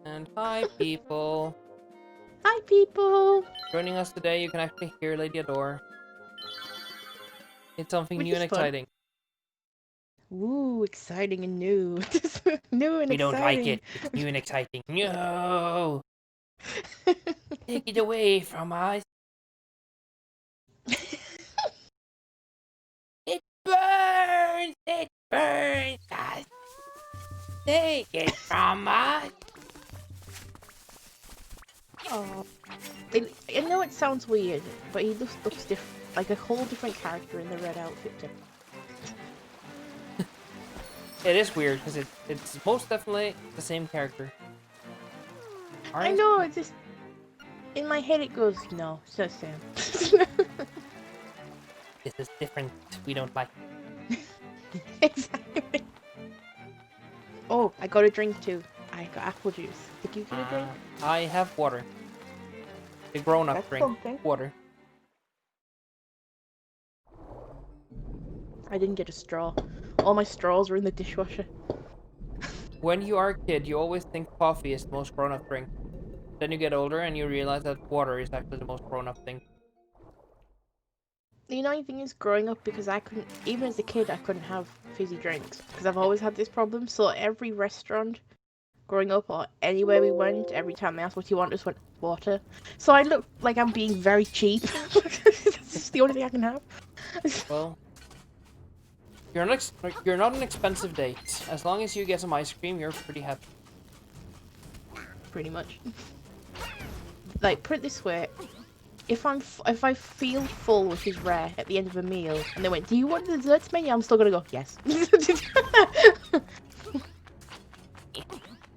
And hi, people. Hi, people! Joining us today, you can actually hear Lady Adore. It's something Which new is and fun. exciting. Ooh, exciting and new. New and We don't like exciting. it. It's new and exciting. No! Take it away from us. It burns! It burns us! Take it from us! Oh. I know it sounds weird, but he just looks like a whole different character in the red outfit too. It is weird, because it's most definitely the same character. I know, it's just... In my head it goes, no, it's not Sam. This is different. We don't like it. Exactly. Oh, I got a drink too. I got apple juice. Did you get a drink? I have water. The grown-up That's drink. something. Water. I didn't get a straw. All my straws were in the dishwasher. When you are a kid, you always think coffee is the most grown-up drink. Then you get older and you realize that water is actually the most grown-up thing. The annoying thing is growing up, because I couldn't, even as a kid, I couldn't have fizzy drinks because I've always had this problem. So every restaurant growing up or anywhere we went, every time they asked what you want, I just went water. So I look like I'm being very cheap. That's just the only thing I can have. Well, you're not an expensive date. As long as you get some ice cream, you're pretty happy. Pretty much. Like, put it this way. If I feel full, which is rare, at the end of a meal, and they went, "Do you want the desserts menu?" I'm still gonna go, "Yes."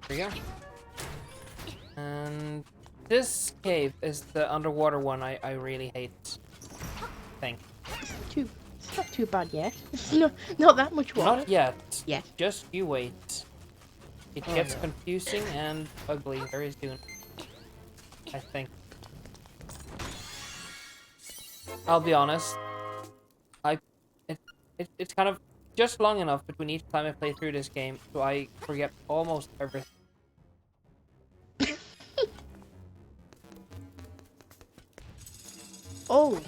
There you go. And this cave is the underwater one I really hate. It's not too bad yet. It's not that much water. Not yet. Yet. Just you wait. It Oh, gets no. confusing and ugly very soon. I think. I'll be honest. It's kind of just long enough between each time I play through this game, so I forget almost everything. Oh,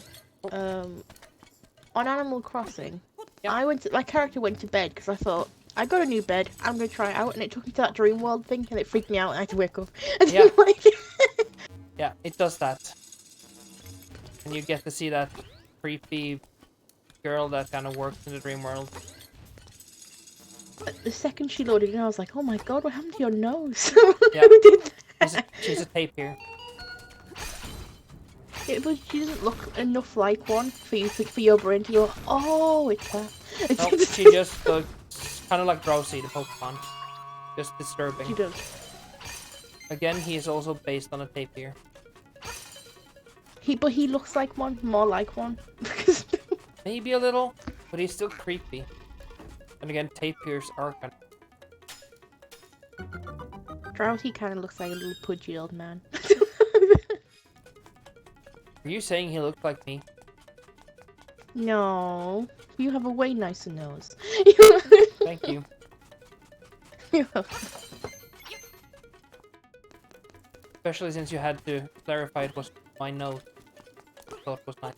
on Animal Crossing, Yeah. my character went to bed because I thought, I got a new bed, I'm gonna try it out, and it took me to that dream world thing, and it freaked me out, and I had to wake up. I didn't like it. Yeah, it does that. And you get to see that creepy girl that kind of works in the dream world. The second she loaded in, I was like, oh my god, what happened to your nose? Yeah. Who did that? She's a tape here. But she doesn't look enough like one for your brain to go, oh, it's her. No, she just looks kind of like Drowsy, the Pokemon. Just disturbing. She does. Again, he is also based on a tape here. But he looks like one, more like one. Maybe a little, but he's still creepy. And again, tapirs are kind of... Drowsy kind of looks like a little pudgy old man. Are you saying he looked like me? No, you have a way nicer nose. Thank you. Especially since you had to clarify it was my nose. I thought it was nice.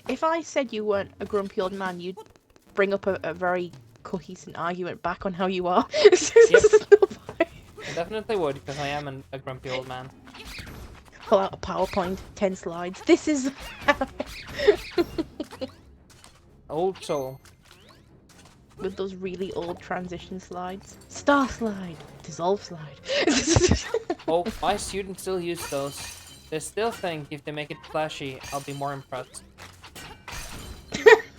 If I said you weren't a grumpy old man, you'd bring up a very cohesive argument back on how you are. Yep. I definitely would, because I am a grumpy old man. Pull out a PowerPoint, 10 slides. This is... Old soul. With those really old transition slides. Star slide. Dissolve slide. Oh, my students still use those. They still think if they make it flashy, I'll be more impressed.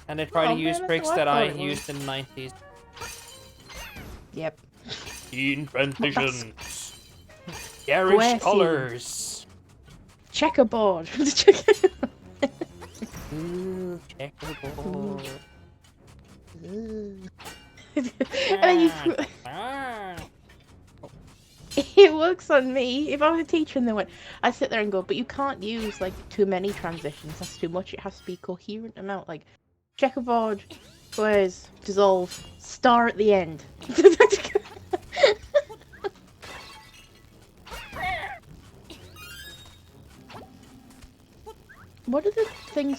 And they try to use tricks that I used in the 90s. Yep. Teen transitions. Garish colors. Checkerboard. Ooh, checkerboard. And then you... It works on me. If I was a teacher and they went, I'd sit there and go, but you can't use like too many transitions. That's too much. It has to be a coherent amount. Like checkerboard, squares, dissolve, star at the end.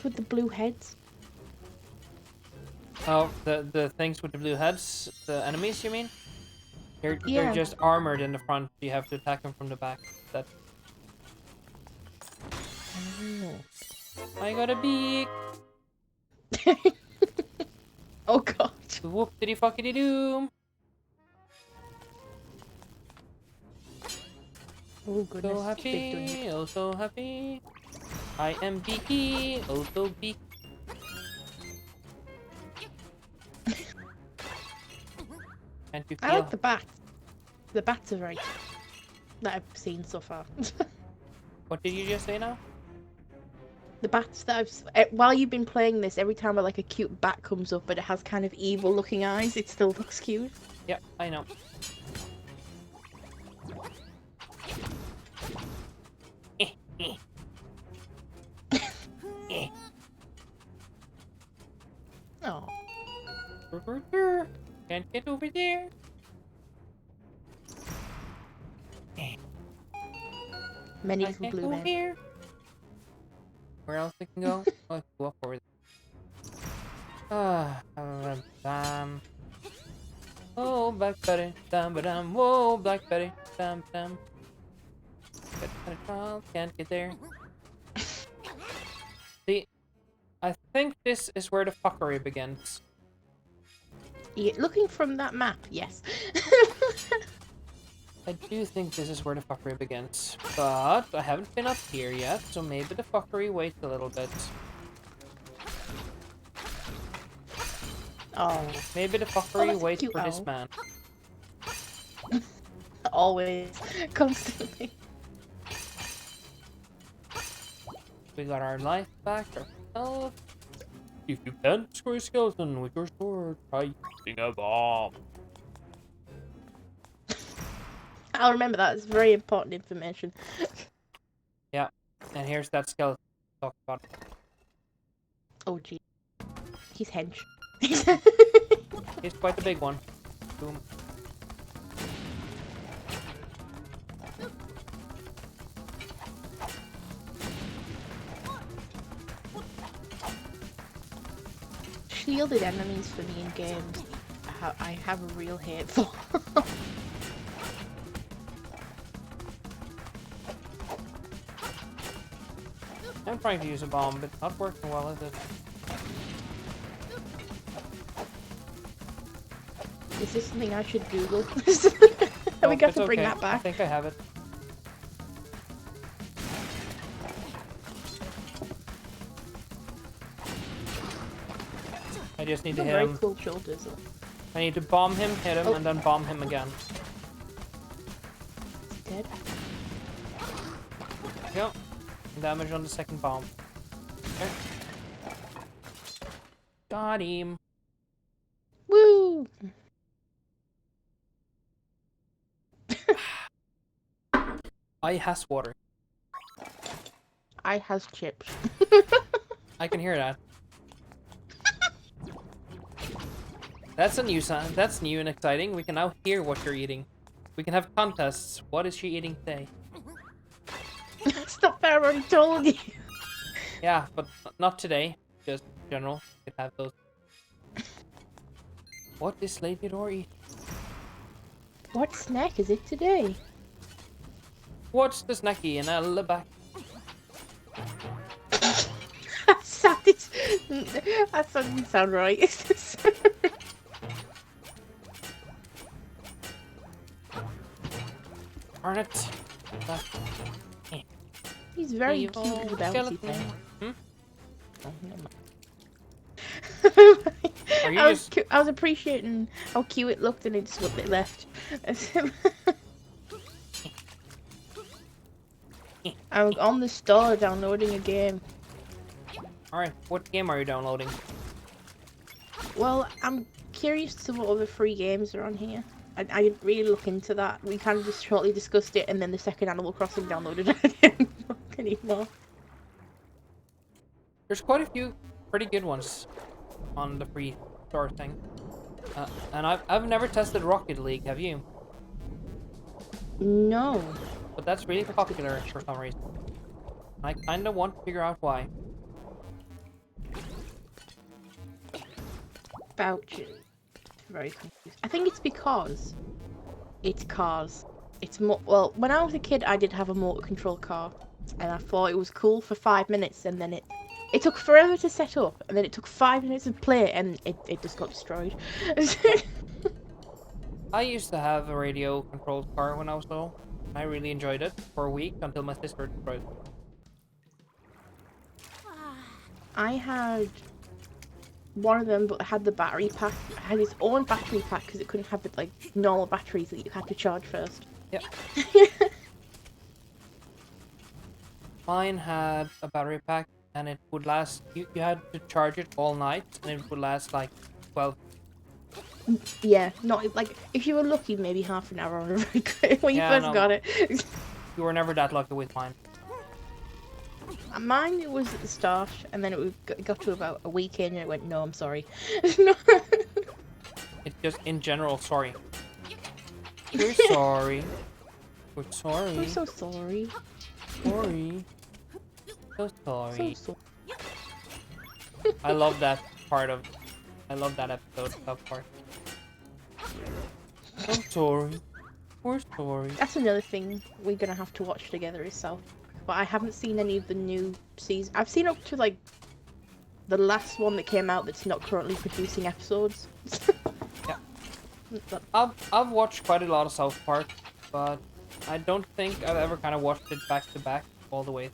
with the blue heads? Oh, the things with the blue heads, the enemies, you mean? They're Yeah. just armored in the front. You have to attack them from the back. That. I got a beak. Oh god. Whoop diddy fuckity doom. Oh goodness. So happy, oh so happy. I am beaky, oh so beak. Can't you feel? I like the bats. The bats are very that I've seen so far. What did you just say now? The bats that while you've been playing this, every time like a cute bat comes up, but it has kind of evil looking eyes, it still looks cute. Yep, I know. Oh. Can't get over there. Many I little can't blue go men. here. Where else I can go? Oh, I can go up over there. Bam. Oh, Black Betty, dum ba dum. Whoa, Black Betty, dum dum. Can't get there. See, I think this is where the fuckery begins. Yeah, looking from that map, yes. I do think this is where the fuckery begins, but I haven't been up here yet, so maybe the fuckery waits a little bit. Oh. Maybe the fuckery that's a waits cute for this owl. man. Always. Constantly. We got our life back, our health. If you can't destroy a skeleton with your sword, try using a bomb. I'll remember that. It's very important information. Yeah, and here's that skeleton. Talk about it. Oh gee. He's hench. He's quite a big one. Boom. Shielded enemies for me in games, I have a real hate for. I'm trying to use a bomb, but it's not working well, is it? Is this something I should Google? Oh, we got it's to bring okay. that back. I think I have it. I just need to hit Very him. cool shoulders. I need to bomb him, hit him, Oh. and then bomb him again. Is he dead? Yep. Damage on the second bomb. Okay. Got him. Woo! I has water. I has chips. I can hear that. That's a new sound. That's new and exciting. We can now hear what you're eating. We can have contests. What is she eating today? That's not fair, I already told you. Yeah, but not today. Just in general. We could have those. What is Lady Dory? What snack is it today? What's the snacky in the back? That doesn't sound right. Darn it. He's very Evil cute little bouncy skeleton. thing. Hmm? Oh, never mind. Are you I was just... I was appreciating how cute it looked and it just looked it left. I was on the store downloading a game. Alright, what game are you downloading? Well, I'm curious to what other free games are on here. I didn't really look into that. We kind of just shortly discussed it, and then the second Animal Crossing downloaded. I didn't look anymore. There's quite a few pretty good ones on the free store thing. And I've never tested Rocket League, have you? No. But that's really popular for some reason. I kinda want to figure out why. Vouchers. Very confused. I think it's because it's cars. It's more well. When I was a kid, I did have a motor control car, and I thought it was cool for 5 minutes, and then it took forever to set up, and then it took 5 minutes to play, and it just got destroyed. I used to have a radio-controlled car when I was little. I really enjoyed it for a week until my sister destroyed it. I had one of them, but it had the battery pack. It had its own battery pack because it couldn't have like normal batteries that you had to charge first. Yep. Mine had a battery pack, and it would last. You had to charge it all night, and it would last like 12. Yeah, not like if you were lucky, maybe half an hour on a break when you first got it. You were never that lucky with mine. Mine, it was at the start, and then it got to about a week in, and it went, no, I'm sorry. No. It's just in general, sorry. We're sorry. We're sorry. I'm so sorry. Sorry. So sorry. So I love that part of. I love that episode. That part. I'm sorry. We're sorry. That's another thing we're gonna have to watch together is South. But I haven't seen any of the new seasons. I've seen up to like the last one that came out that's not currently producing episodes. Yeah. I've watched quite a lot of South Park, but I don't think I've ever kind of watched it back to back all the way.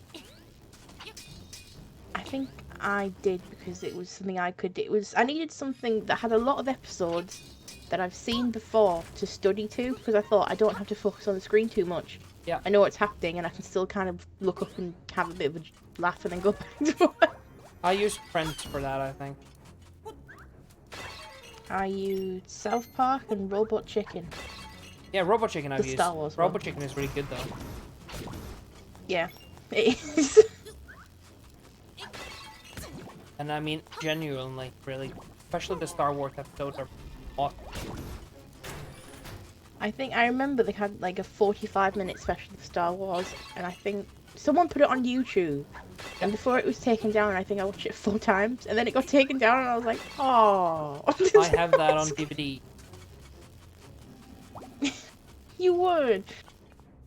I think I did because it was something I could. I needed something that had a lot of episodes that I've seen before to study to, because I thought I don't have to focus on the screen too much. Yeah. I know what's happening, and I can still kind of look up and have a bit of a laugh and then go back to it. I used Friends for that, I think. I used South Park and Robot Chicken. Yeah, Robot Chicken I've used. Star Wars Robot one. Chicken is really good though. Yeah, it is. And I mean, genuinely, really. Especially the Star Wars episodes are awesome. I remember they had like a 45-minute special of Star Wars, and I think someone put it on YouTube. And before it was taken down, I think I watched it 4 times, and then it got taken down, and I was like, oh. I have that on DVD. You would.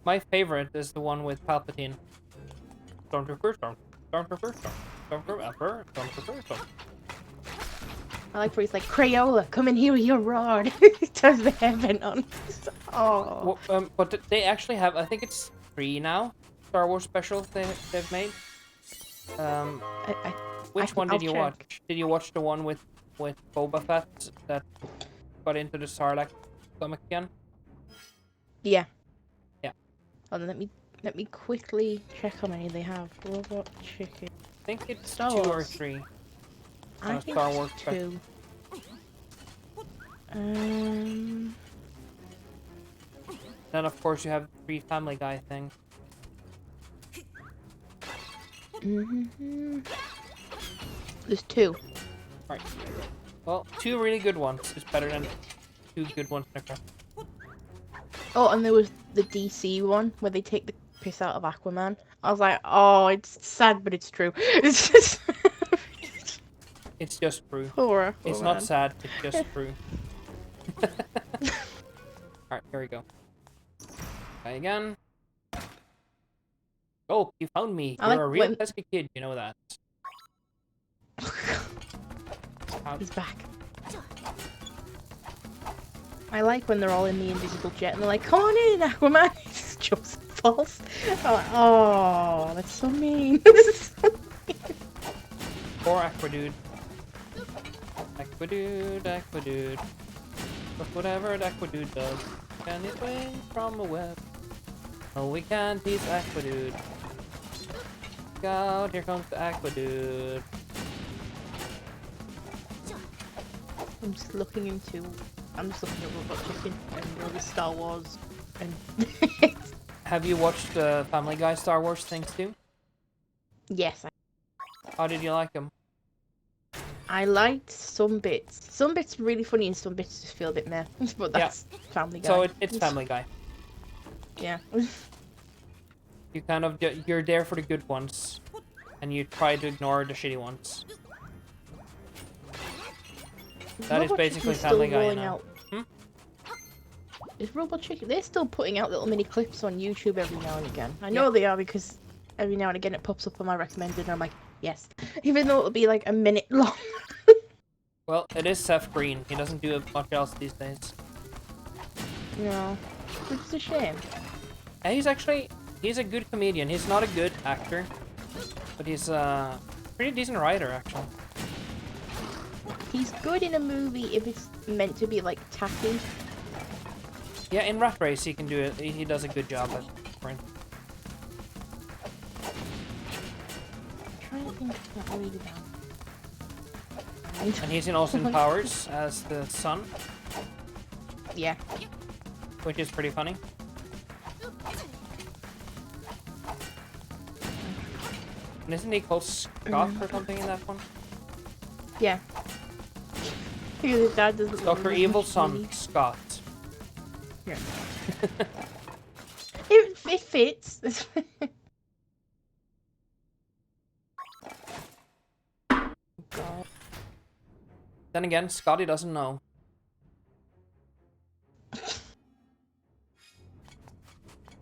My favorite is the one with Palpatine. Stormtrooper, Stormtrooper, Stormtrooper, Stormtrooper. I like where he's like, Crayola, come in here with your rod. He turns the hair vent on. Oh. Well, but they actually have, I think it's 3 now, Star Wars specials they've made. Which one did you watch? Did you watch the one with Boba Fett that got into the Sarlacc stomach again? Yeah. Yeah. Hold on, let me quickly check how many they have. Robot Chicken. I think it's Star 2 or Wars. 3. I think Star Wars it's special. 2. Then of course you have the 3 Family Guy thing. There's 2. Right. Well, 2 really good ones is better than 2 good ones in a crap. Oh, and there was the DC one where they take the piss out of Aquaman. I was like, oh, it's sad, but it's true. It's just... It's just true. Horror. It's not sad, it's just true. Alright, here we go. Try again. Oh, you found me. You're a real pesky kid, you know that. He's back. I like when they're all in the invisible jet and they're like, come on in, Aquaman. It's Joseph false. I'm like, oh, that's so mean. Poor Aquadude. Aquadude, Aquadude. But whatever Aquadude does, can he swing from a web? No, we can't, he's Aquadude. Look out, here comes the Aquadude. I'm just looking at Robot Chicken and all the Star Wars and... Have you watched the Family Guy Star Wars things too? Yes. How did you like them? I liked some bits. Some bits are really funny and some bits just feel a bit meh. But that's Family Guy. So it's Family Guy. Yeah. You kind of, you're there for the good ones. And you try to ignore the shitty ones. That is Robot basically Chicken's still Family Guy, you rolling know. out. Hmm? Is Robot Chicken? They're still putting out little mini clips on YouTube every now and again. I know they are because every now and again it pops up on my recommended, and I'm like, yes. Even though it'll be like a minute long. Well, it is Seth Green. He doesn't do much else these days. No, which is a shame. And he's a good comedian. He's not a good actor, but he's a pretty decent writer, actually. He's good in a movie if it's meant to be like tacky. Yeah, in Rat Race he can do it. He does a good job at it. I'm trying to think of that really down. And he's in Austin Powers as the son, Yeah. which is pretty funny. And isn't he called Scott or something in that one? Yeah. Because his dad doesn't. Dr. Evil Son, Scott. Yeah. it fits. God. Then again, Scotty doesn't know.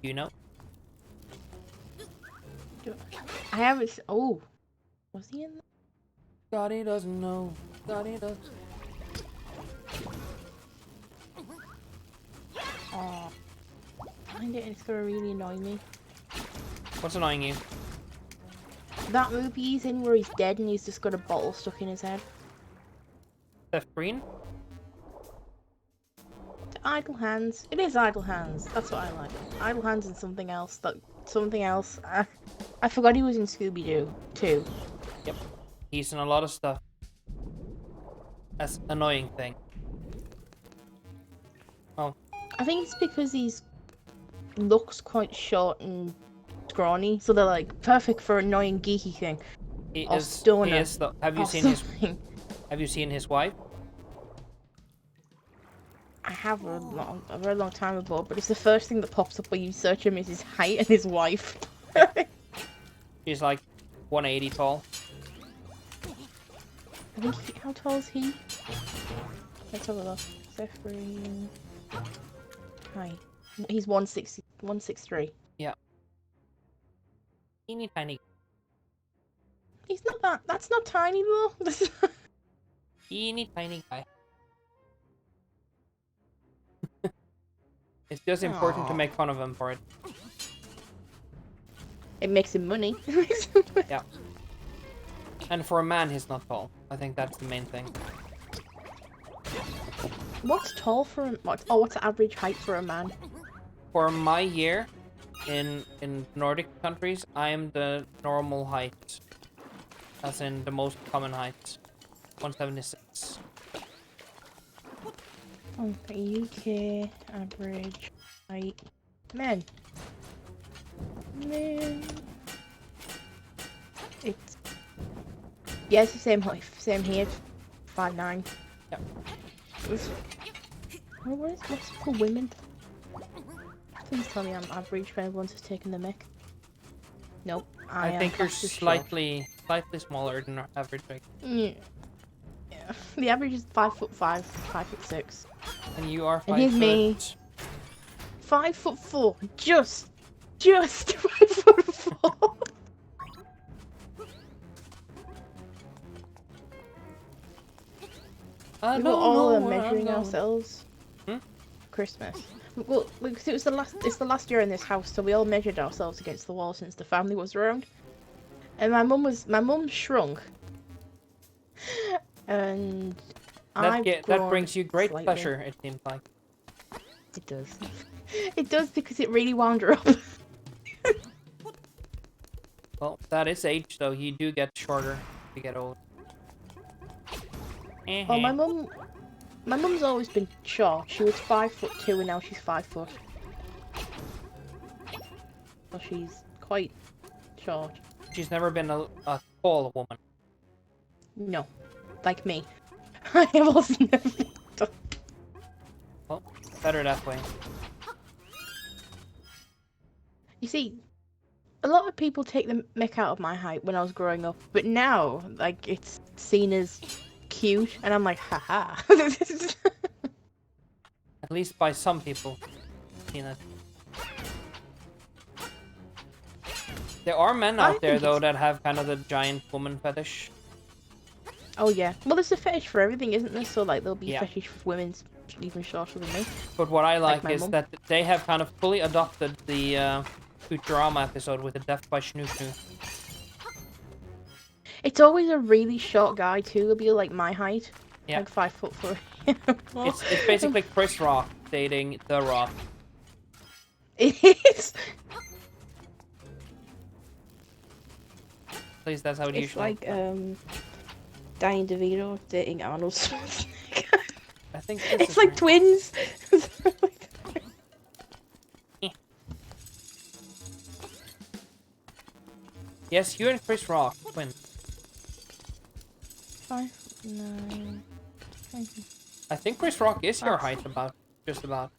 You know? I haven't. Oh, was he in? Scotty doesn't know. Scotty doesn't. Oh, find it and it's gonna really annoy me. What's annoying you? That movie he's in where he's dead and he's just got a bottle stuck in his head. Seth Green? Idle Hands. It is Idle Hands. That's what I like. Idle Hands and something else. Something else. I forgot he was in Scooby Doo too. Yep. He's in a lot of stuff. That's an annoying thing. Oh. I think it's because he's looks quite short and scrawny, so they're like perfect for annoying geeky thing. He or is. stoner. He is the, have you or seen his? something. Have you seen his wife? I have a very long time ago, but it's the first thing that pops up when you search him is his height and his wife. She's like 180 tall. I think how tall is he? Let's have a look. Seth Green. Height. He's 160, 163. Yeah. Teeny tiny. He's not that. That's not tiny though. Teeny tiny guy. It's just important to make fun of him for it. It makes him money. Yeah. And for a man, he's not tall. I think that's the main thing. What's tall for a what's the average height for a man? For my year, in Nordic countries, I am the normal height. As in the most common height. 176. Okay, UK average height. Men. It's the same height. Same here. 5'9". Yep. What's for women? Please tell me I'm average for everyone who's taking the mic. Nope. I think you're slightly smaller than our average height. Yeah. The average is 5'5", 5'6". And you are 5 And here's foot. me. 5'4". Just 5'4". We were all measuring ourselves. Hmm? Christmas. Well, because it's the last year in this house, so we all measured ourselves against the wall since the family was around. And my mum shrunk. And that brings you great slightly. pleasure, it seems like. It does. It does because it really wound her up. Well, that is age, though. You do get shorter as you get old. Well, my mum's always been short. She was 5'2" and now she's 5 foot. So she's quite short. She's never been a tall woman. No, like me. I have also never been tall. Well, better that way. You see, a lot of people take the mick out of my height when I was growing up, but now, like, it's seen as cute, and I'm like, haha. At least by some people. Seen it. There are men out there though that have kind of the giant woman fetish. Oh yeah. Well, there's a fetish for everything, isn't there? So like, there'll be Yeah. fetish for women even shorter than me. But what I like my is mum. that they have kind of fully adopted the Futurama episode with the Death by Schnoo Schnoo. It's always a really short guy too. He'll be like my height, Yeah. like 5'4". It's basically Chris Rock dating The Rock. It is. At least that's how it It's usually. like Danny DeVito dating Arnold Schwarzenegger. I think It's like twins. Yes, you and Chris Rock, twins. 5'9". I think Chris Rock is your height, just about.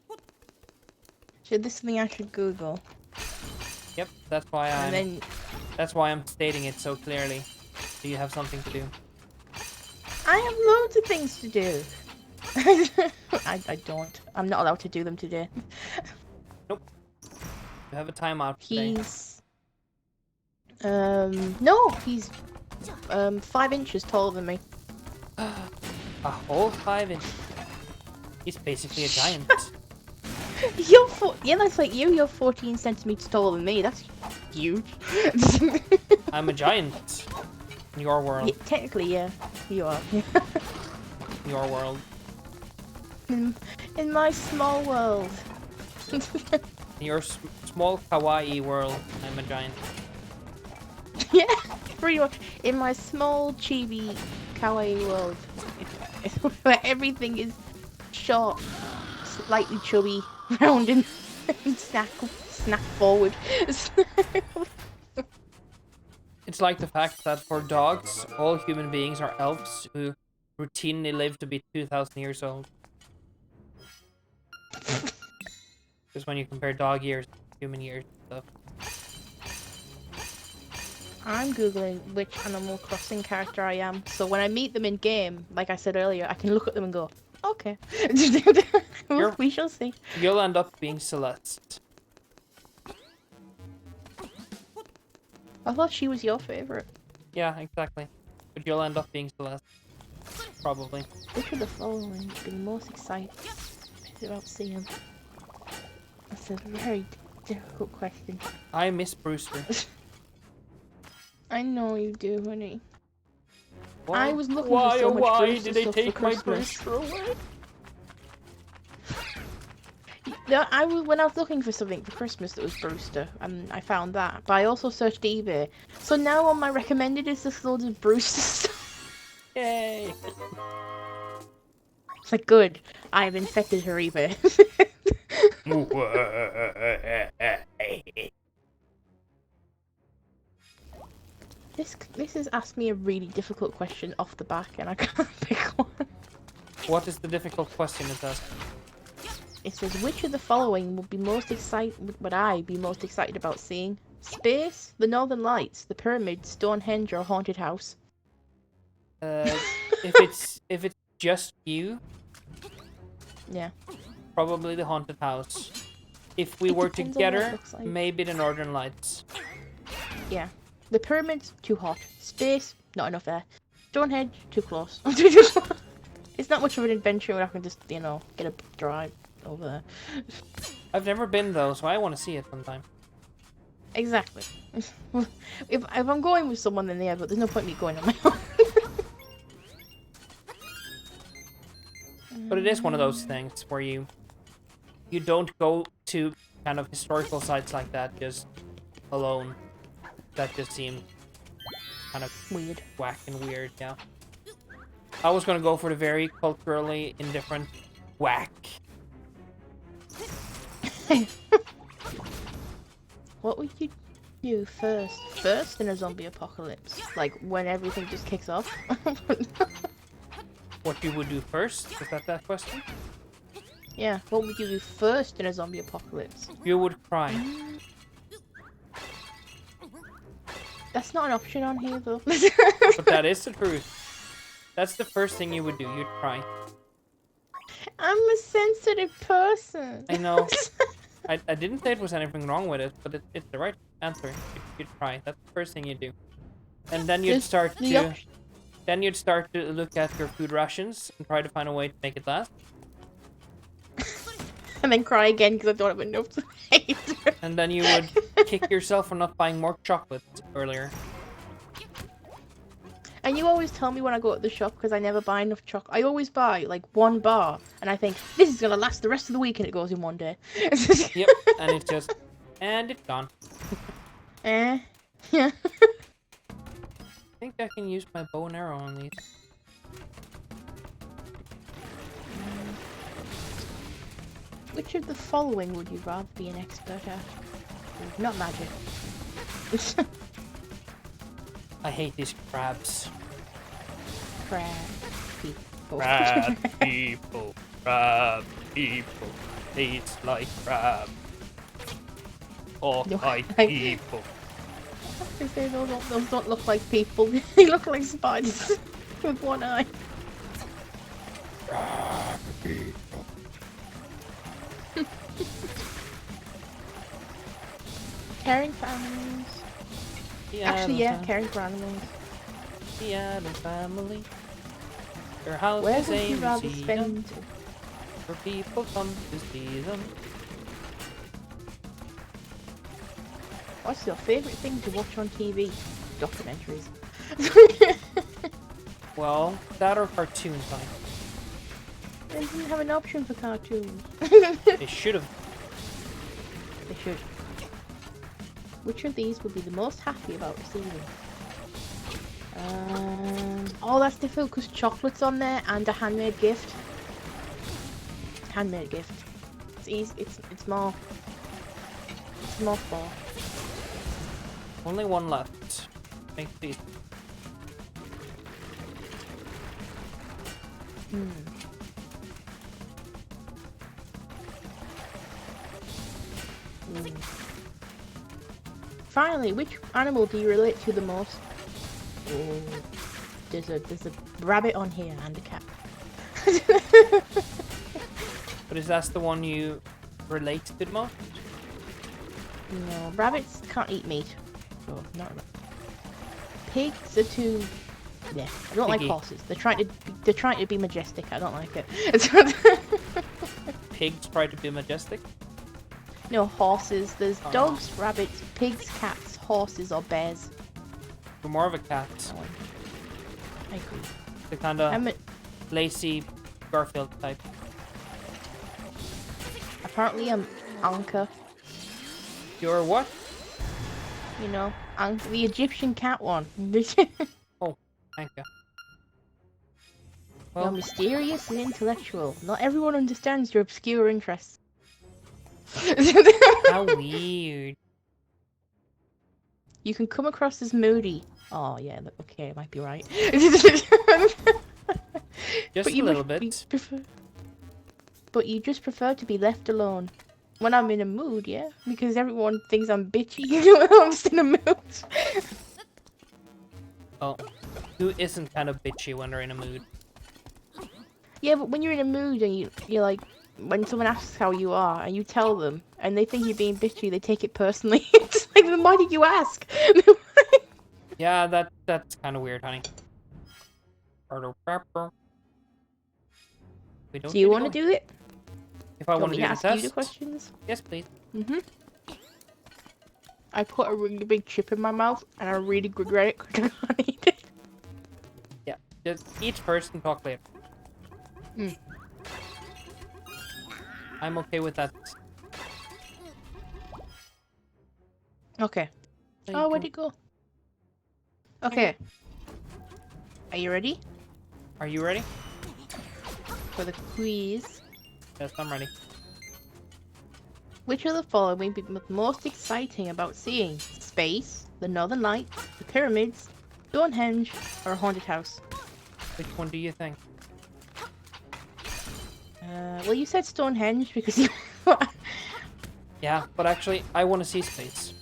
So this is something I should Google. Yep, that's why And I'm stating it so clearly. So you have something to do. I have loads of things to do. I don't. I'm not allowed to do them today. Nope. You have a timeout today. No, he's 5 inches taller than me. A whole 5 inches. He's basically a giant. Yeah, that's like you. You're 14 centimeters taller than me. That's huge. I'm a giant. In your world. Yeah, technically, yeah, you are. Your world. In my small world. In your small kawaii world, I'm a giant. Yeah, pretty much. In my small chibi kawaii world, where everything is short, slightly chubby, round and snack forward. It's like the fact that for dogs, all human beings are elves who routinely live to be 2,000 years old. Just when you compare dog years to human years and stuff. I'm googling which Animal Crossing character I am, so when I meet them in game, like I said earlier, I can look at them and go, okay. We shall see. You'll end up being Celeste. I thought she was your favorite. Yeah, exactly. But you'll end up being Celeste. Probably. Which of the following would be most excited about seeing? That's a very difficult question. I miss Brewster. I know you do, honey. Why? I was looking for so much why Brewster did they stuff take for my Christmas. Brewster away? Yeah, when I was looking for something for Christmas that was Brewster, and I found that. But I also searched eBay. So now on my recommended is this loads of Brewster stuff. Yay! It's like, good. I have infected her eBay. This has asked me a really difficult question off the back, and I can't pick one. What is the difficult question it asks? It says, which of the following would I be most excited about seeing? Space, the Northern Lights, the Pyramids, Stonehenge, or a haunted house? If it's just you, Yeah. probably the haunted house. If we It were depends on what it together, looks like. maybe the Northern Lights. Yeah. The Pyramids, too hot. Space, not enough air. Stonehenge, too close. It's not much of an adventure when I can just, get a drive over there. I've never been though, so I want to see it sometime. Exactly. If I'm going with someone, then yeah, but there's no point in me going on my own. But it is one of those things where you don't go to kind of historical sites like that just alone. That just seemed kind of Weird. whack and weird, yeah. I was gonna go for the very culturally indifferent whack. What would you do first? First in a zombie apocalypse? Like, when everything just kicks off? What you would do first? Is that question? Yeah, what would you do first in a zombie apocalypse? You would cry. That's not an option on here, though. But that is the truth. That's the first thing you would do. You'd cry. I'm a sensitive person. I know. I didn't say it was anything wrong with it, but it's the right answer. You'd cry. That's the first thing you do. And then you'd start to... Then you'd start to look at your food rations and try to find a way to make it last. And then cry again because I don't have enough to eat. And then you would kick yourself for not buying more chocolate earlier. And you always tell me when I go to the shop because I never buy enough chocolate. I always buy like 1 bar and I think this is gonna last the rest of the week and it goes in one day. Yep, and it's just... And it's gone. Yeah. I think I can use my bow and arrow on these. Which of the following would you rather be an expert at? Not magic. I hate these crabs. Crab people. Crab people. Crab people. Taste like crab. Oh, No, my people. I say those don't look like people. They look like spiders with one eye. Crab people. Caring for animals. Actually, yeah, caring for animals. The Adams family. Their house Where is would a you rather museum spend? where people come to see them. What's your favourite thing to watch on TV? Documentaries. Well, that or cartoons, honey. They didn't have an option for cartoons. They should have. They should. Which of these would be the most happy about receiving? Oh, that's difficult because chocolate's on there and a handmade gift. Handmade gift. It's easy. It's more. It's more for. Only one left. Make these. Finally, which animal do you relate to the most? Oh, there's a rabbit on here and a cat. But is that the one you relate to the most? No, rabbits can't eat meat. So not a rabbit. Pigs are too. Yeah, I don't Piggy. like horses. They're trying to be majestic. I don't like it. Pigs try to be majestic. No, horses. There's Oh. dogs, rabbits, pigs, cats, horses, or bears. You're more of a cat. I agree. The kind of I'm lazy Garfield type. apparently I'm Anka. You're what? You know, the Egyptian cat one. Oh, thank you. You're Well, mysterious and intellectual. Not everyone understands your obscure interests. how weird. You can come across as moody. Oh yeah, okay, I might be right. Just a little bit. But you just prefer to be left alone. When I'm in a mood, yeah? Because everyone thinks I'm bitchy when I'm just in a mood. Oh, who isn't kind of bitchy when they're in a mood? Yeah, but when you're in a mood and you're like, when someone asks how you are and you tell them and they think you're being bitchy, they take it personally. It's like, then why did you ask? Yeah, that's kind of weird, honey. Do you want to do it? If I want to do the ask you the test? questions? Yes, please. I put a really big chip in my mouth and I really regret it because I can't eat it. Yeah, just eat first and talk later. I'm okay with that. Okay. There Oh, you where'd go. it go? Okay. Are you ready Are you ready? for the quiz? Yes, I'm ready. Which of the following would be most exciting about seeing? Space, the Northern Lights, the pyramids, Stonehenge, or a haunted house? Which one do you think? Well, you said Stonehenge because you... Yeah, but actually, I want to see space.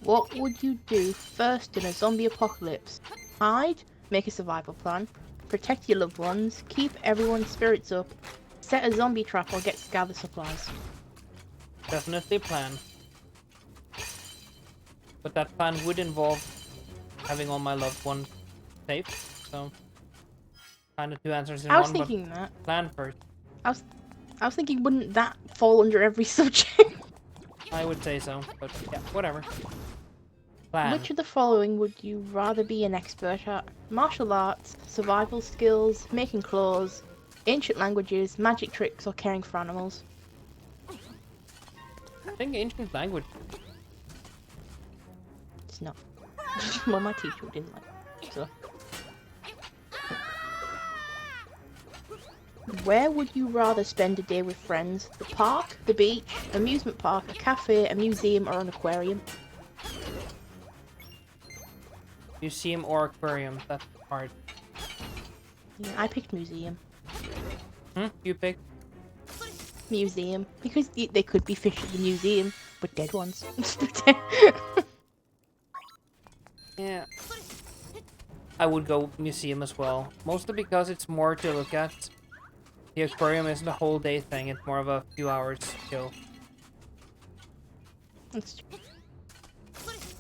What would you do first in a zombie apocalypse? Hide, make a survival plan, protect your loved ones, keep everyone's spirits up, set a zombie trap, or get to gather supplies. Definitely plan. But that plan would involve having all my loved ones safe, so kind of two answers in I was one, thinking that. but plan first. I was thinking, wouldn't that fall under every subject? I would say so, but yeah, whatever. Plan. Which of the following would you rather be an expert at? Martial arts, survival skills, making clothes, ancient languages, magic tricks, or caring for animals? I think ancient language. It's not. Well, my teacher didn't like it, so. Where would you rather spend a day with friends? The park, the beach, amusement park, a cafe, a museum, or an aquarium? Museum or aquarium, that's hard. Yeah, I picked museum. You pick? Museum. Because they could be fish at the museum, but dead ones. Yeah. I would go museum as well. Mostly because it's more to look at. The aquarium isn't a whole day thing, it's more of a few hours chill. That's true.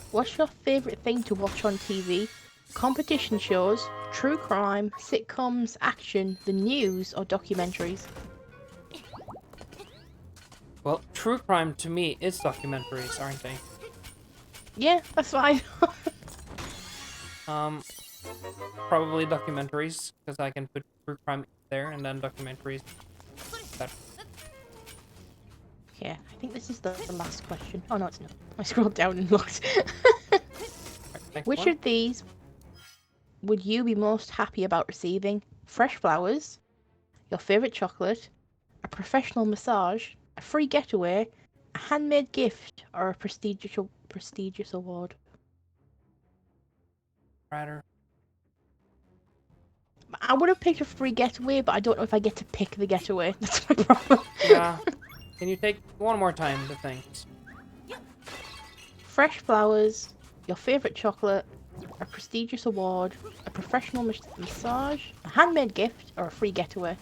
What's your favourite thing to watch on TV? Competition shows, true crime, sitcoms, action, the news, or documentaries? Well, true crime to me is documentaries, aren't they? Yeah, that's fine. Probably documentaries, because I can put true crime there and then documentaries. Yeah, I think this is the last question. Oh no, it's not. I scrolled down and looked. Next Which one. of these would you be most happy about receiving? Fresh flowers, your favourite chocolate, a professional massage, a free getaway, a handmade gift, or a prestigious award? Rather. I would have picked a free getaway, but I don't know if I get to pick the getaway. That's my problem. Yeah. Can you take one more time the things? Fresh flowers, your favourite chocolate, a prestigious award, a professional massage, a handmade gift, or a free getaway?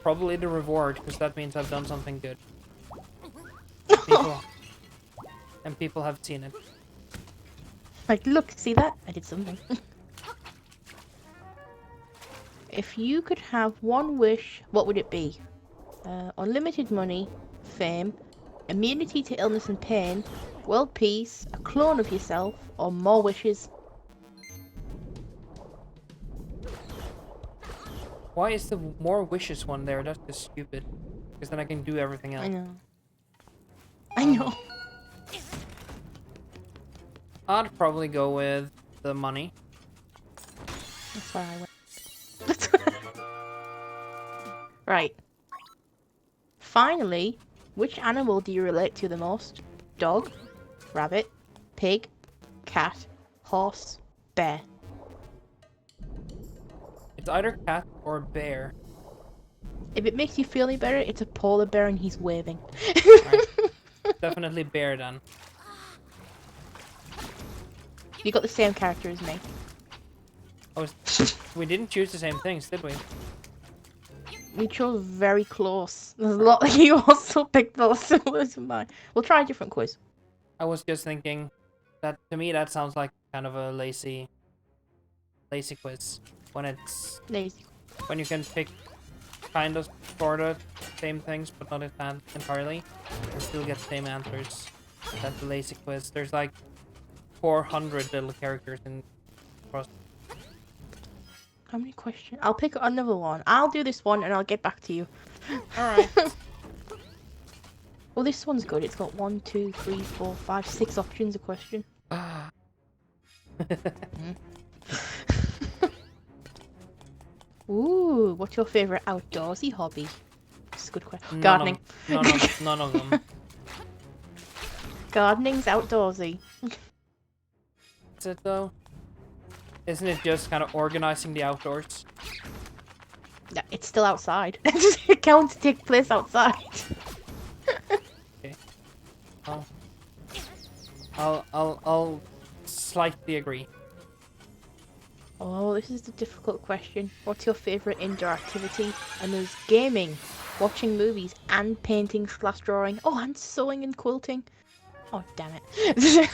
Probably the reward, because that means I've done something good. People have seen it. Like, look, see that? I did something. If you could have one wish, what would it be? Unlimited money, fame, immunity to illness and pain, world peace, a clone of yourself, or more wishes? Why is the more wishes one there? That's just stupid. Because then I can do everything else. I know. I know. I'd probably go with the money. That's where I went. Right. Finally, which animal do you relate to the most? Dog, rabbit, pig, cat, horse, bear? It's either cat or bear. If it makes you feel any better, it's a polar bear and he's waving. Right. Definitely bear then. You got the same character as me. We didn't choose the same things, did we? We chose very close. There's a lot. You also picked those similar to mine. We'll try a different quiz. I was just thinking that to me that sounds like kind of a lazy quiz. When it's Lazy. when you can pick kind of sort of same things but not entirely and still get the same answers. That's a lazy quiz. There's like 400 little characters in across. How many questions? I'll pick another one. I'll do this one and I'll get back to you. Alright. Well, this one's good. It's got 1, 2, 3, 4, 5, 6 options a question. Ooh, what's your favourite outdoorsy hobby? It's a good question. Gardening. None of them. Gardening's outdoorsy. Is it though? Isn't it just kind of organizing the outdoors? Yeah, it's still outside. It counts to take place outside. Okay. Oh. I'll slightly agree. Oh, this is a difficult question. What's your favourite indoor activity? And there's gaming, watching movies, and painting slash drawing. Oh, and sewing and quilting. Oh, damn it.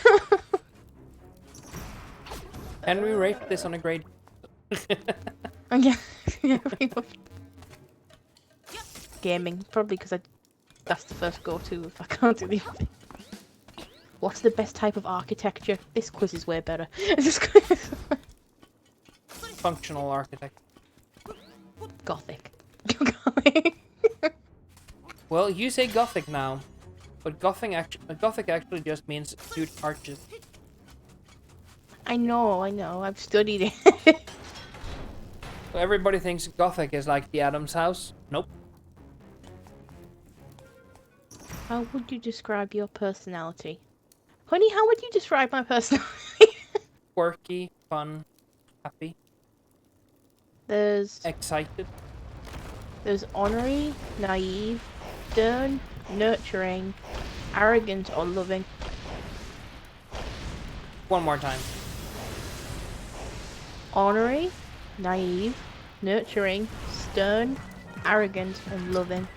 Can we rate this on a grade? Yeah, yeah, pretty much. Gaming, probably because that's the first go-to if I can't do the other thing. What's the best type of architecture? This quiz is way better. Functional architect. Gothic. Well, you say Gothic now, but Gothic actually just means huge arches. I know, I've studied it. So everybody thinks Gothic is like the Adams house. Nope. How would you describe your personality? Honey, how would you describe my personality? Quirky, fun, happy, There's excited. ornery, naive, stern, nurturing, arrogant, or loving. One more time. Ornery, naive, nurturing, stern, arrogant, and loving.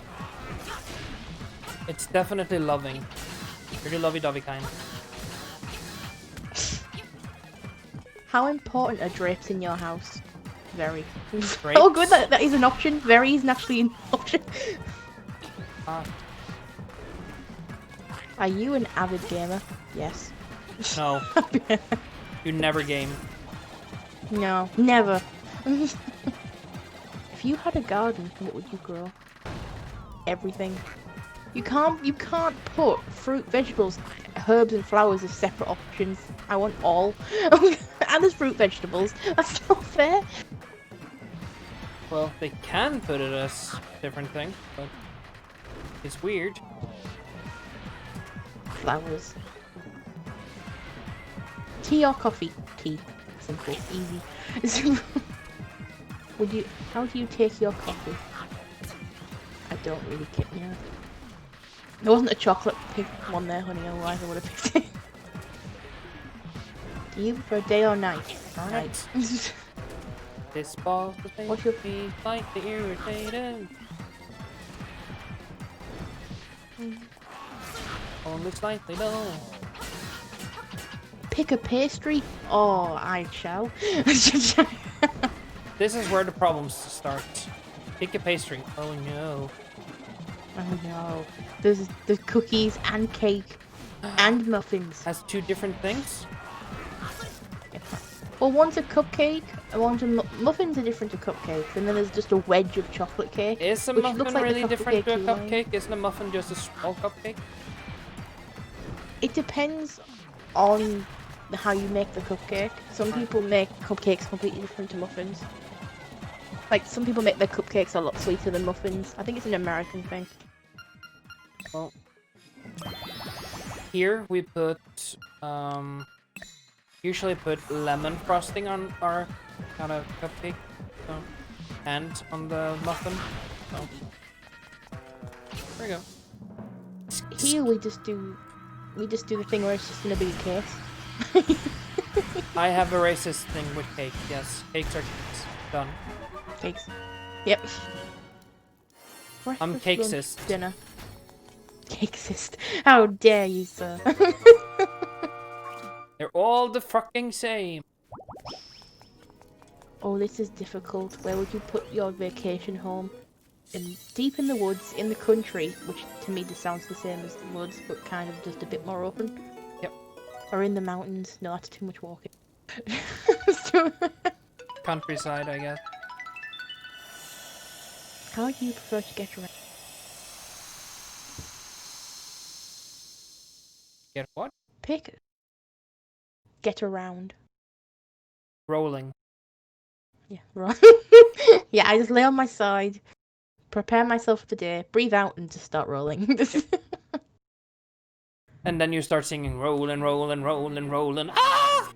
It's definitely loving. Pretty lovey-dovey kind. How important are drapes in your house? Very. Drapes? Oh, good, that is an option. Very is naturally an option. Ah. Are you an avid gamer? Yes. No. You never game. No, never. If you had a garden, what would you grow? Everything. You can't put fruit, vegetables, herbs and flowers as separate options. I want all. And there's fruit, vegetables. That's not fair. Well, they can put it as different things, but it's weird. Flowers. Tea or coffee? Tea. Simple, easy. How do you take your coffee? I don't really care. Yeah. There wasn't a chocolate one there, honey, otherwise I would have picked it. Do you prefer day or night? Night. This ball What's your be slightly irritated. Only slightly though. pick a pastry? Oh, I shall. This is where the problems start. Pick a pastry. Oh no. Oh no. There's cookies and cake and muffins. Has two different things? Well, one's a cupcake, and one's a muffins are different to cupcakes, and then there's just a wedge of chocolate cake. Is a which muffin looks like really the different to a cupcake you like. cupcake? Isn't a muffin just a small cupcake? It depends on how you make the cupcake. Some people make cupcakes completely different to muffins. Like, some people make their cupcakes a lot sweeter than muffins. I think it's an American thing. Well, here we put, usually put lemon frosting on our kind of cupcake, so, and on the muffin. So, there we go. Here we just do the thing where it's just in a big case. I have a racist thing with cake. Yes, cakes are cakes. Done. Cakes. Yep. I'm Breakfast, lunch, cakesist. Dinner. Cakesist. How dare you, sir? They're all the fucking same. Oh, this is difficult. Where would you put your vacation home? Deep in the woods, in the country, which to me just sounds the same as the woods, but kind of just a bit more open. Yep. Or in the mountains. No, that's too much walking. Countryside, I guess. How do you prefer to get around? Get what? Pick. Get around. Rolling. Yeah, right. Yeah, I just lay on my side, prepare myself for the day, breathe out, and just start rolling. And then you start singing roll and roll and roll and roll and ah!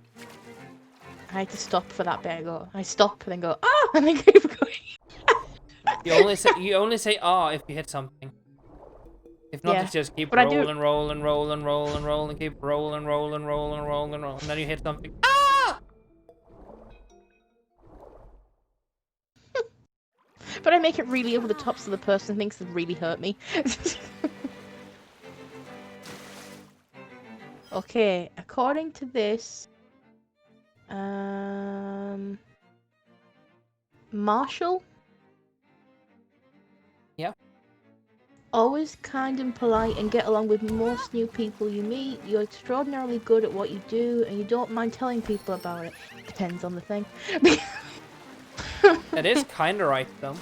I had to stop for that bit. I stop and then go ah, and then keep going. You only say ah if you hit something. If not, Yeah. it's just keep But I do- rolling, rolling, rolling, rolling, rolling, keep rolling, rolling, rolling, rolling, rolling, and then you hit something. But I make it really over the top so the person thinks it really hurt me. Okay, according to this, Marshall? Yeah. Always kind and polite and get along with most new people you meet. You're extraordinarily good at what you do and you don't mind telling people about it. Depends on the thing. That is kinda right, though.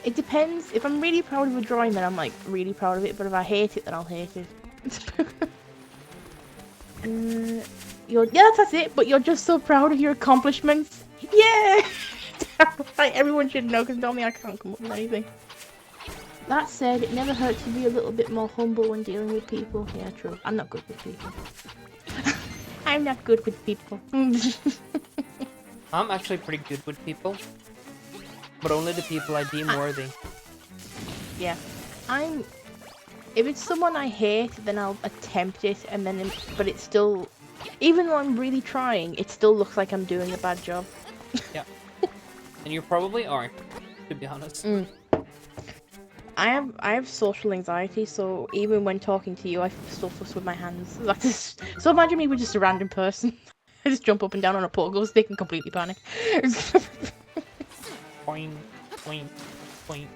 It depends. If I'm really proud of a drawing, then I'm like really proud of it. But if I hate it, then I'll hate it. That's it. But you're just so proud of your accomplishments. Yeah. Like, everyone should know because normally I can't come up with anything. That said, it never hurts to be a little bit more humble when dealing with people. Yeah, true. I'm not good with people. I'm not good with people. I'm actually pretty good with people. But only the people I deem worthy. Yeah. If it's someone I hate, then I'll attempt it, and then, but it's still, even though I'm really trying, it still looks like I'm doing a bad job. Yeah. And you probably aren't, to be honest. I have social anxiety, so even when talking to you, I still fuss with my hands. So imagine me with just a random person. I just jump up and down on a pogo stick and completely panic. Boing, boing, boing.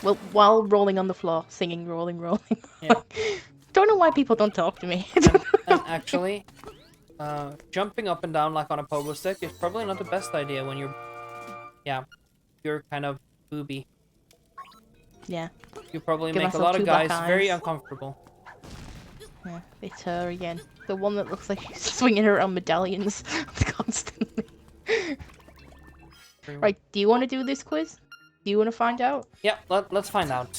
Well, while rolling on the floor, singing, rolling. Yeah. Don't know why people don't talk to me. And actually, jumping up and down like on a pogo stick is probably not the best idea when you're kind of booby. Yeah. You probably Give make a myself lot of two black guys very eyes. uncomfortable. Yeah, it's her again. The one that looks like she's swinging around medallions constantly. Right, do you want to do this quiz? Do you want to find out? Yeah, let's find out.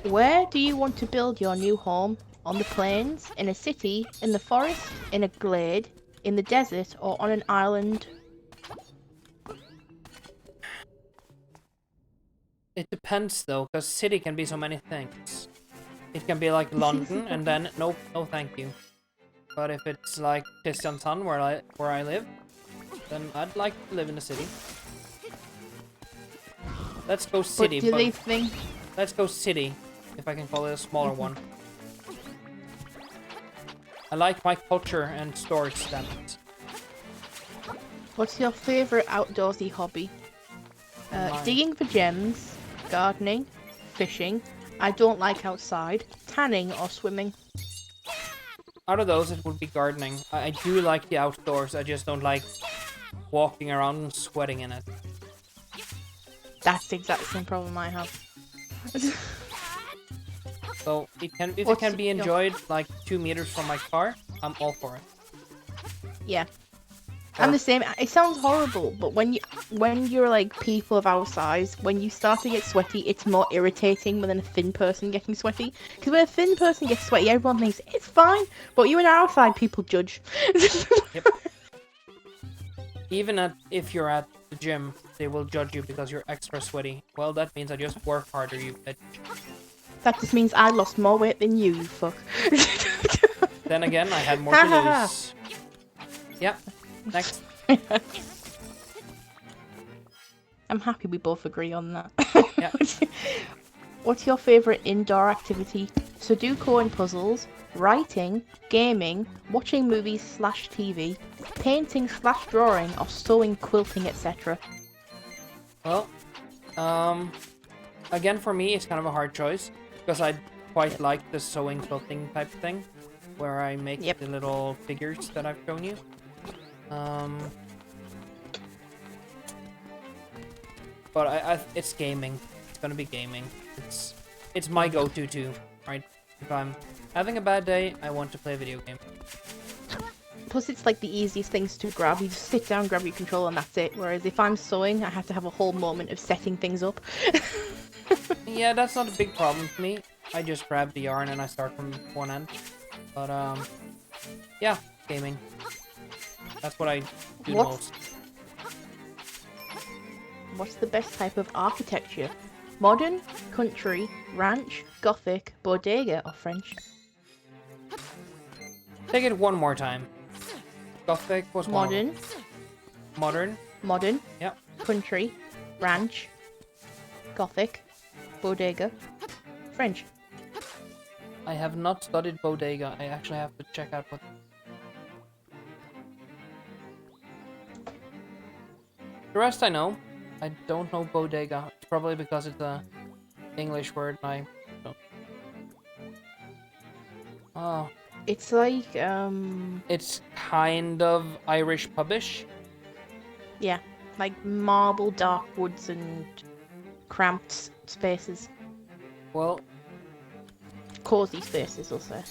Where do you want to build your new home? On the plains, in a city, in the forest, in a glade, in the desert, or on an island? It depends though, because city can be so many things. It can be like London, and then nope, no thank you. But if it's like Kristiansand, where I live, then I'd like to live in the city. Let's go city. But do they think... Let's go city, if I can call it a smaller one. I like my culture and storage stamps. What's your favourite outdoorsy hobby? Digging for gems, gardening, fishing. I don't like outside, tanning or swimming. Out of those, it would be gardening. I do like the outdoors, I just don't like walking around and sweating in it. That's the exact same problem I have. So if it can be enjoyed like 2 meters from my car, I'm all for it. Yeah. I'm the same. It sounds horrible, but when you're like people of our size, when you start to get sweaty, it's more irritating than a thin person getting sweaty. Because when a thin person gets sweaty, everyone thinks it's fine, but you and our side, people judge. Yep. Even if you're at the gym, they will judge you because you're extra sweaty. Well, that means I just work harder, you bitch. That just means I lost more weight than you fuck. Then again, I had more to lose. Yep. Next. I'm happy we both agree on that. Yeah. What's your favourite indoor activity? Sudoku and puzzles, writing, gaming, watching movies / TV, painting / drawing, or sewing, quilting, etc. Well, again for me it's kind of a hard choice because I quite like the sewing quilting type thing, where I make the little figures that I've shown you. But it's gaming. It's gonna be gaming. It's my go-to too, right? If I'm having a bad day, I want to play a video game. Plus, it's like the easiest things to grab. You just sit down, grab your controller, and that's it. Whereas if I'm sewing, I have to have a whole moment of setting things up. Yeah, that's not a big problem for me. I just grab the yarn and I start from one end. But yeah, gaming. That's what I do most. What's the best type of architecture? Modern, country, ranch, gothic, bodega, or French. Take it one more time. Gothic was Modern. Modern. Modern. Yep. Country, ranch, gothic, bodega, French. I have not studied bodega. I actually have to check out what... The rest I know. I don't know bodega. It's probably because it's a English word and I don't... Oh. It's like, It's kind of Irish pubish. yeah, like marble dark woods and cramped spaces. Well... Cozy spaces, I'll say.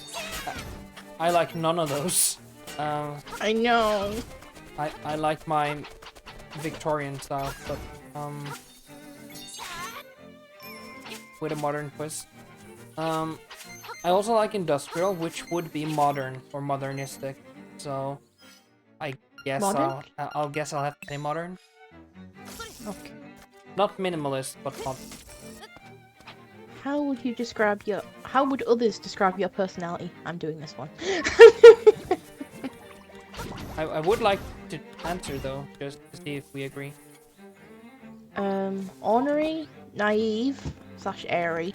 I like none of those. I know. I like my Victorian style, but with a modern twist. I also like industrial, which would be modern or modernistic. So I guess I'll guess I'll have to say modern. Okay. Not minimalist, but modern. How would others describe your personality? I'm doing this one. I would like to answer though, just to see if we agree. Ornery, naive / airy,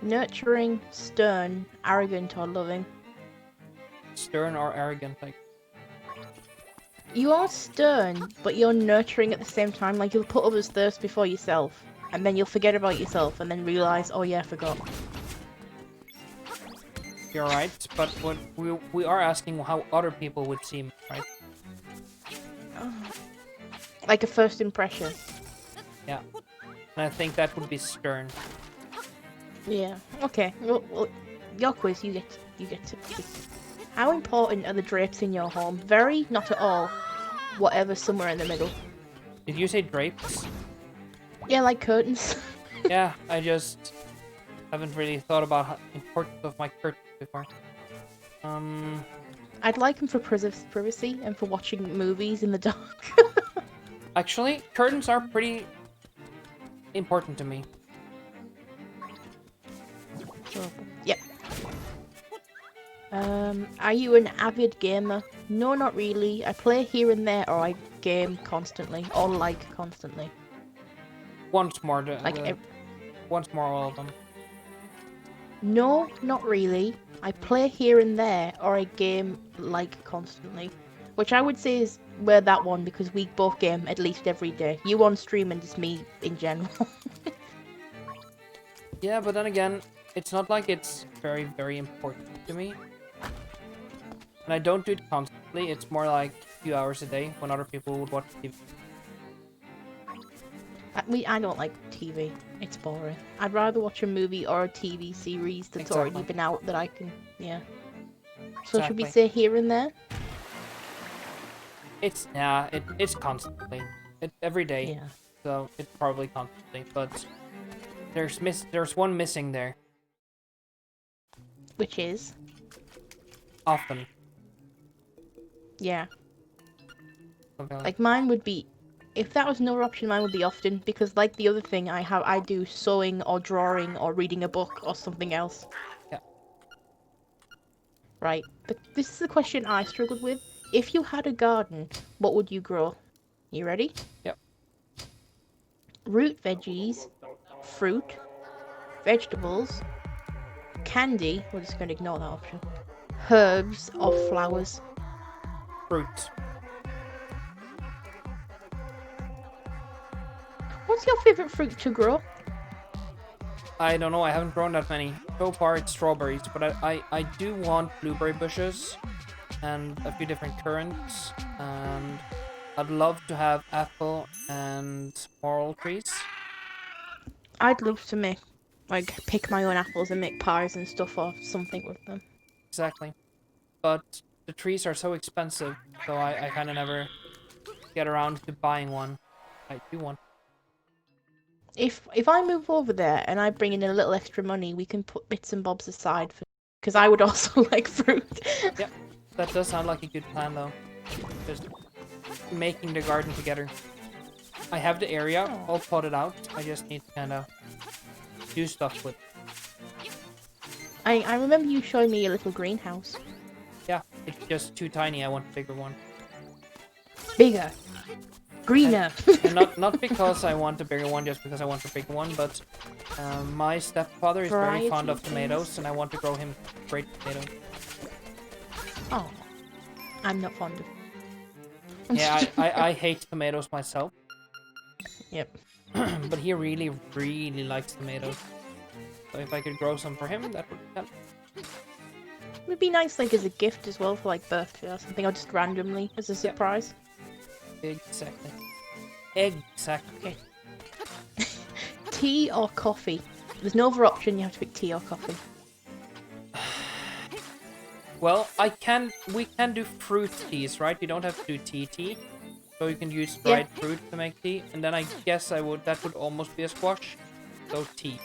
nurturing, stern, arrogant, or loving. Stern or arrogant, like... You are stern, but you're nurturing at the same time. Like, you'll put others first before yourself, and then you'll forget about yourself, and then realize, oh yeah, I forgot. You're right, but what we are asking how other people would seem, right? Like a first impression. Yeah. And I think that would be stern. Yeah. Okay. Well, your quiz. You get to pick. How important are the drapes in your home? Very, not at all. Whatever, somewhere in the middle. Did you say drapes? Yeah, like curtains. Yeah, I just haven't really thought about the importance of my curtains before. I'd like them for privacy and for watching movies in the dark. Actually, curtains are pretty important to me. Yep. Are you an avid gamer? No, not really. I play here and there, or I game constantly, or like constantly. Once more, once more, all of them. No, not really. I play here and there, or I game like constantly. Which I would say is where that one, because we both game at least every day. You on stream and just me in general. Yeah, but then again, it's not like it's very, very important to me. And I don't do it constantly, it's more like a few hours a day when other people would watch TV. I don't like TV. It's boring. I'd rather watch a movie or a TV series that's already been out that I can, yeah. So should we say here and there? It's constantly. It's every day. Yeah. So it's probably constantly, but there's one missing there. Which is? Often. Yeah. Okay. Like mine would be, if that was another option, mine would be often, because like the other thing I do sewing or drawing or reading a book or something else. Yeah. Right. This is the question I struggled with. If you had a garden, what would you grow? You ready? Yep. Root veggies, fruit, vegetables, candy, we're just going to ignore that option, herbs, or flowers. Fruit. What's your favourite fruit to grow? I don't know, I haven't grown that many. So far it's strawberries, but I do want blueberry bushes and a few different currants, and I'd love to have apple and morel trees. I'd love to pick my own apples and make pies and stuff or something with them. Exactly. But the trees are so expensive, so I kind of never get around to buying one. I do want. If I move over there and I bring in a little extra money, we can put bits and bobs aside for, because I would also like fruit. Yep, that does sound like a good plan though. Just making the garden together. I have the area all plotted out. I just need to kind of do stuff with. I remember you showing me a little greenhouse. Yeah, it's just too tiny. I want a bigger one. Bigger. Greener. And not because I want a bigger one, just because I want a bigger one, but my stepfather is very fond of tomatoes, and I want to grow him great tomatoes. Oh, I'm not fond of. Yeah, I hate tomatoes myself. Yep. But he really, really likes tomatoes. So if I could grow some for him, that would help. It would be nice, like, as a gift as well for, like, birthday or something, or just randomly as a surprise. Exactly. Exactly. Okay. Tea or coffee? There's no other option, you have to pick tea or coffee. Well, we can do fruit teas, right? You don't have to do tea. So you can use dried fruit to make tea. And then I guess that would almost be a squash. So tea.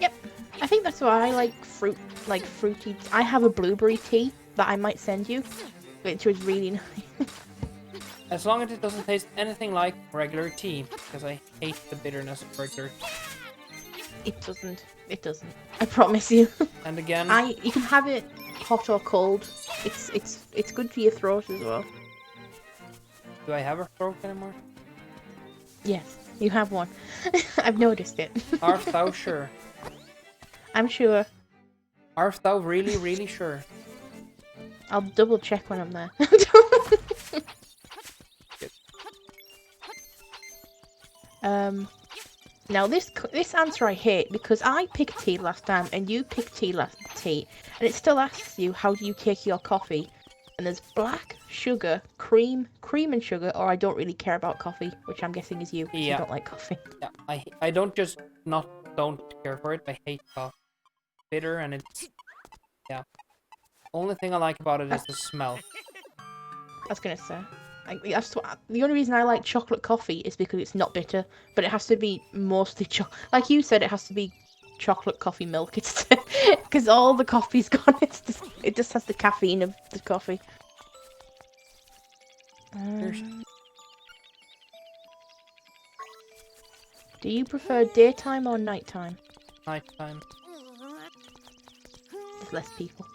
Yep. I think that's why I like fruity. I have a blueberry tea that I might send you, which was really nice. As long as it doesn't taste anything like regular tea, because I hate the bitterness of regular tea. It doesn't. It doesn't. I promise you. And again, you can have it hot or cold. It's good for your throat as well. do I have a throat anymore? Yes, you have one. I've noticed it. Art thou sure? I'm sure. Art thou really, really sure? I'll double check when I'm there. Now this answer I hate because I picked tea last time and you picked tea, and it still asks you how do you take your coffee, and there's black, sugar, cream and sugar, or I don't really care about coffee, which I'm guessing is you. Yeah. You don't like coffee. Yeah, I don't just don't care for it. I hate coffee. Bitter and it's Only thing I like about it is the smell. I was gonna say. The only reason I like chocolate coffee is because it's not bitter, but it has to be mostly like you said, it has to be chocolate coffee milk. It's because all the coffee's gone. It just has the caffeine of the coffee. Do you prefer daytime or nighttime? Nighttime. There's less people.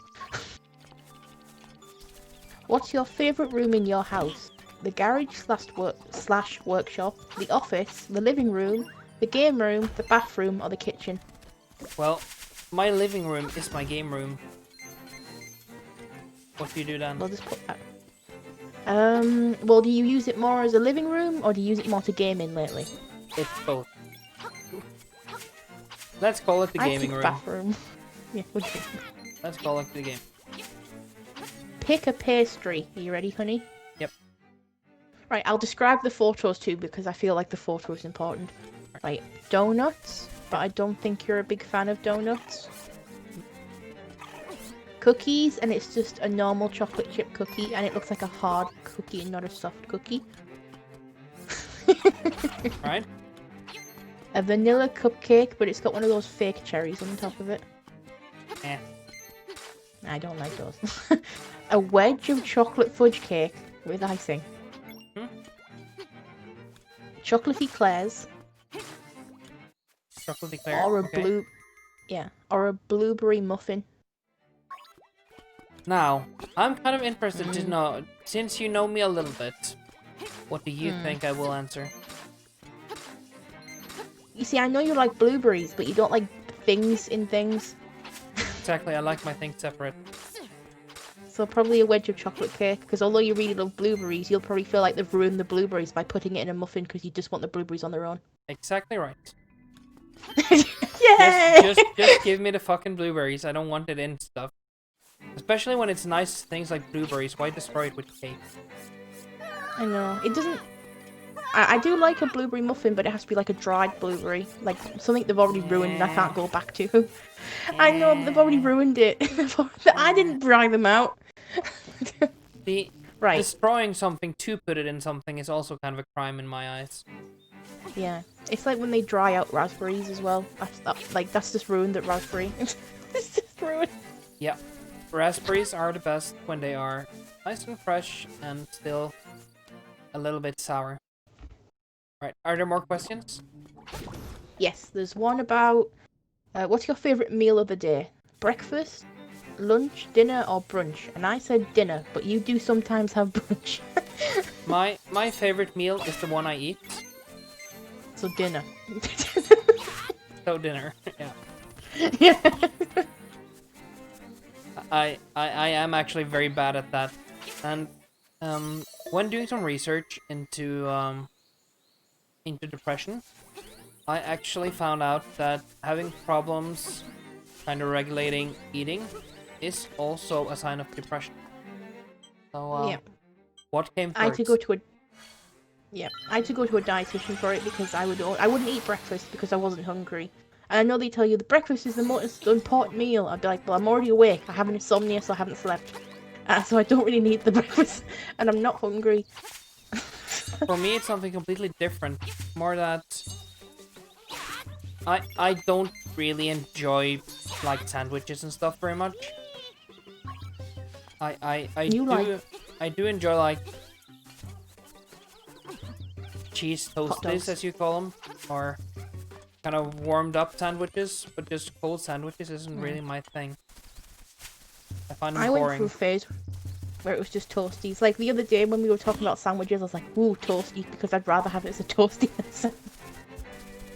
What's your favourite room in your house? The garage slash workshop, the office, the living room, the game room, the bathroom, or the kitchen? Well, my living room is my game room. What do you do then? We'll just put that. Well, do you use it more as a living room, or do you use it more to game in lately? It's both. Let's call it the gaming room. Bathroom. Yeah, would you? Let's call it the game. Pick a pastry. Are you ready, honey? Yep. Right, I'll describe the photos too because I feel like the photo is important. Right, donuts, but I don't think you're a big fan of donuts. Cookies, and it's just a normal chocolate chip cookie, and it looks like a hard cookie and not a soft cookie. Right. A vanilla cupcake, but it's got one of those fake cherries on top of it. Eh. I don't like those. A wedge of chocolate fudge cake with icing. Chocolatey Claire's. Chocolatey Claire. Or a okay. or a blueberry muffin. Now, I'm kind of interested to know, since you know me a little bit, what do you think I will answer? You see, I know you like blueberries, but you don't like things in things. Exactly, I like my things separate. So probably a wedge of chocolate cake, because although you really love blueberries, you'll probably feel like they've ruined the blueberries by putting it in a muffin because you just want the blueberries on their own. Exactly right. Yay! Just give me the fucking blueberries. I don't want it in stuff. Especially when it's nice things like blueberries. Why destroy it with cake? I know. It doesn't... I do like a blueberry muffin, but it has to be like a dried blueberry. Like something they've already ruined and I can't go back to. I know, they've already ruined it. I didn't dry them out. Right. Destroying something to put it in something is also kind of a crime in my eyes. Yeah. It's like when they dry out raspberries as well. That's just ruined at raspberry. It's just ruined. Yeah. Raspberries are the best when they are nice and fresh and still a little bit sour. Right, are there more questions? Yes, there's one about what's your favourite meal of the day? Breakfast, lunch, dinner, or brunch? And I said dinner, but you do sometimes have brunch. My favorite meal is the one I eat. So dinner. So dinner. Yeah. Yeah. I am actually very bad at that. And when doing some research into depression, I actually found out that having problems kind of regulating eating is also a sign of depression. So Yeah. what came I had to go first? to a I had to go to a dietitian for it because I wouldn't eat breakfast because I wasn't hungry. And I know they tell you the breakfast is the most important meal. I'd be like, well, I'm already awake. I have an insomnia, so I haven't slept. So I don't really need the breakfast, and I'm not hungry. For me, it's something completely different. More that I don't really enjoy like sandwiches and stuff very much. I You like do enjoy like cheese hot toasties, dogs? as you call them, or kind of warmed up sandwiches, but just cold sandwiches isn't really my thing. I find them I went through a boring. phase where it was just toasties. Like the other day when we were talking about sandwiches, I was like, ooh, toasty, because I'd rather have it as a toasty than a sandwich.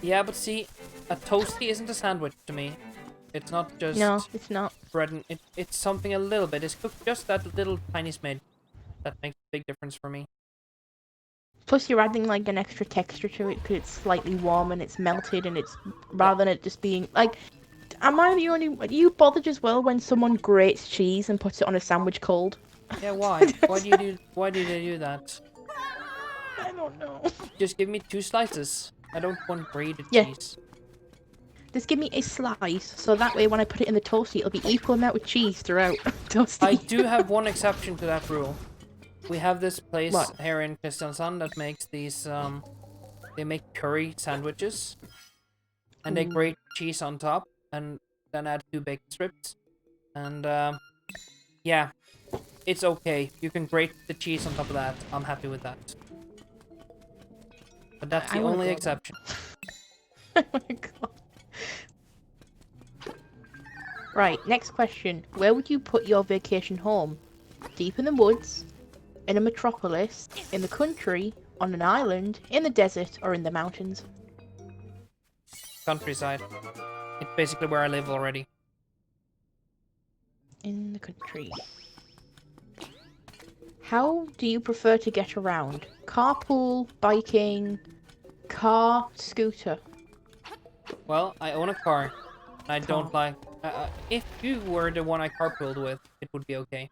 Yeah, but see, a toasty isn't a sandwich to me. It's not just No, it's not. bread and it's something a little bit. It's cooked just that little tiny smidge. That makes a big difference for me. Plus, you're adding like an extra texture to it because it's slightly warm and it's melted, and it's Yeah. rather than it just being like. Am I the only? Are you bothered as well when someone grates cheese and puts it on a sandwich cold? Yeah, why? Why do they do that? I don't know. Just give me 2 slices. I don't want grated Yeah. cheese. Just give me a slice, so that way when I put it in the toasty, it'll be equal amount with cheese throughout. Toasty. I do have one exception to that rule. We have this place What? here in Kristiansand that makes these, they make curry sandwiches. And they grate cheese on top, and then add 2 bacon strips. And, yeah, it's okay. You can grate the cheese on top of that. I'm happy with that. But that's the I wanna only go exception. Oh my god. Right, next question. Where would you put your vacation home? Deep in the woods, in a metropolis, in the country, on an island, in the desert, or in the mountains? Countryside. It's basically where I live already. In the country. How do you prefer to get around? Carpool, biking, car, scooter? Well, I own a car. I don't Car. like... if you were the one I carpooled with, it would be okay.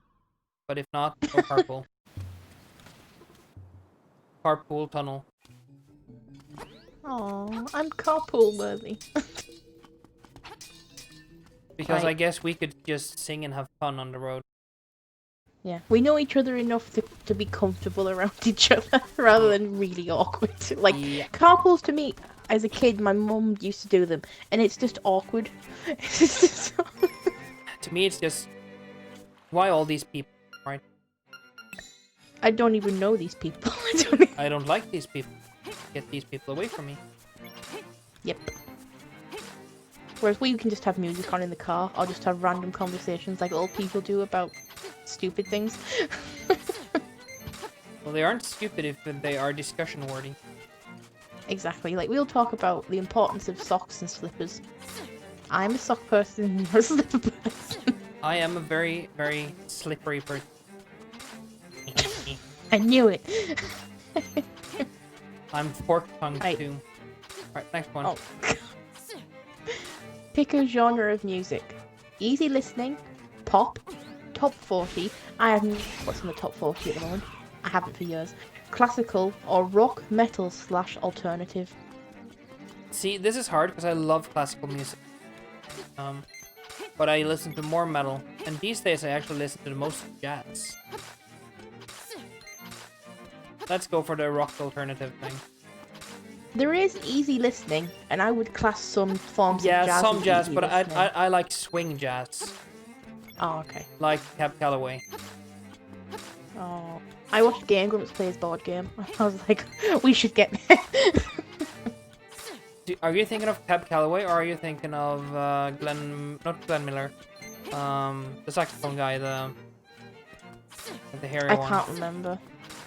But if not, no carpool. Carpool tunnel. Oh, I'm carpool worthy. Because Right. I guess we could just sing and have fun on the road. Yeah, we know each other enough to be comfortable around each other rather than really awkward. Like, Yeah. carpools to me, as a kid, my mum used to do them, and it's just awkward. To me, it's just... Why all these people, right? I don't even know these people. I don't like these people. Get these people away from me. Yep. Whereas we can just have music on in the car, or just have random conversations like old people do about stupid things. Well, they aren't stupid if they are discussion worthy. Exactly, like we'll talk about the importance of socks and slippers. I'm a sock person, you're a slipper person. I am a very, very slippery person. I knew it. I'm fork-tongued Right. too. Right, next one. Oh. Pick a genre of music. Easy listening, pop, top 40. I haven't what's in the top 40 at the moment. I haven't for years. Classical or rock, metal / alternative. See, this is hard because I love classical music. But I listen to more metal. And these days I actually listen to the most jazz. Let's go for the rock alternative thing. There is easy listening, and I would class some forms of jazz. Yeah, some as jazz, easy but listening. I like swing jazz. Oh, okay. Like Cab Calloway. Oh, I watched Game Grumps play his board game. I was like, we should get there. Are you thinking of Cab Calloway, or are you thinking of not Glenn Miller, the saxophone guy, the hairy I one? can't remember.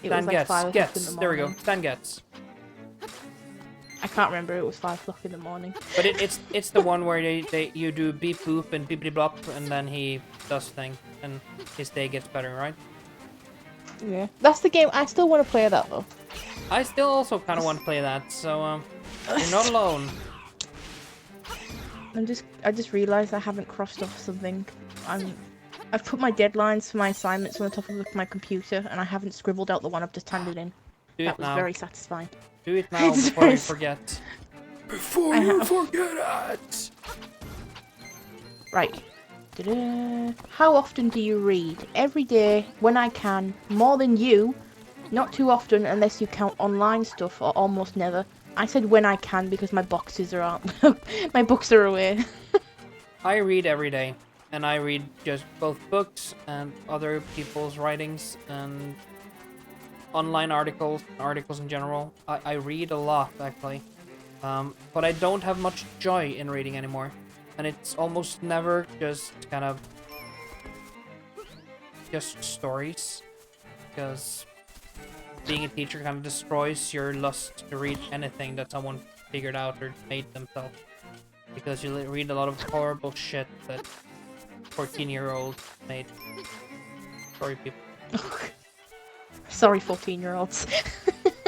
It Stan was like Getz. 5 o'clock in the There we morning. go. Stan Getz. I can't remember. It was 5 o'clock in the morning. But it's the one where you do beep boop and beepity blop, and then he does thing, and his day gets better, right? Yeah, that's the game. I still want to play that though. I still also kind of want to play that, so you're not alone. I just realised I haven't crossed off something. I've put my deadlines for my assignments on the top of my computer, and I haven't scribbled out the one I've just handed in. That was very satisfying. Do it now before you forget. Before you forget it! Right. Ta-da. How often do you read? Every day, when I can. More than you. Not too often unless you count online stuff, or almost never. I said when I can because my boxes are out. My books are away. I read every day. And I read just both books and other people's writings and online articles in general. I read a lot, actually. But I don't have much joy in reading anymore. And it's almost never just kind of just stories. Because being a teacher kind of destroys your lust to read anything that someone figured out or made themselves. Because you read a lot of horrible shit that 14-year-olds made. Sorry, people. Sorry, 14-year-olds.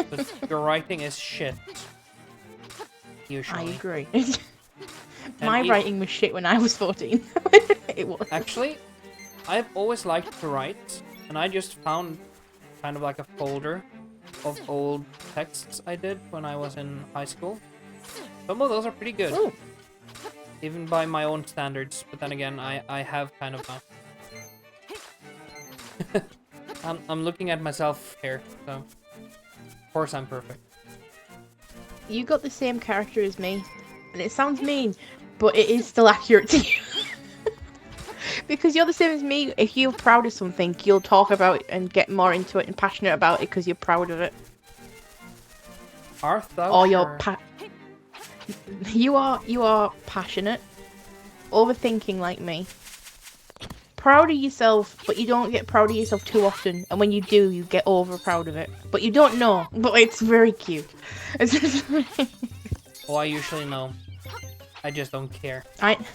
But your writing is shit. Usually. I agree. My writing was shit when I was 14. It was. Actually, I've always liked to write, and I just found kind of like a folder of old texts I did when I was in high school. Some of those are pretty good. Ooh. Even by my own standards, but then again, I have kind of a... I'm looking at myself here, so... Of course I'm perfect. You got the same character as me, and it sounds mean, but it is still accurate to you. Because you're the same as me. If you're proud of something, you'll talk about it and get more into it and passionate about it because you're proud of it. Art thou Or sure? You are passionate, overthinking like me. Proud of yourself, but you don't get proud of yourself too often. And when you do, you get over proud of it. But you don't know. But it's very cute. Oh, I usually know. I just don't care.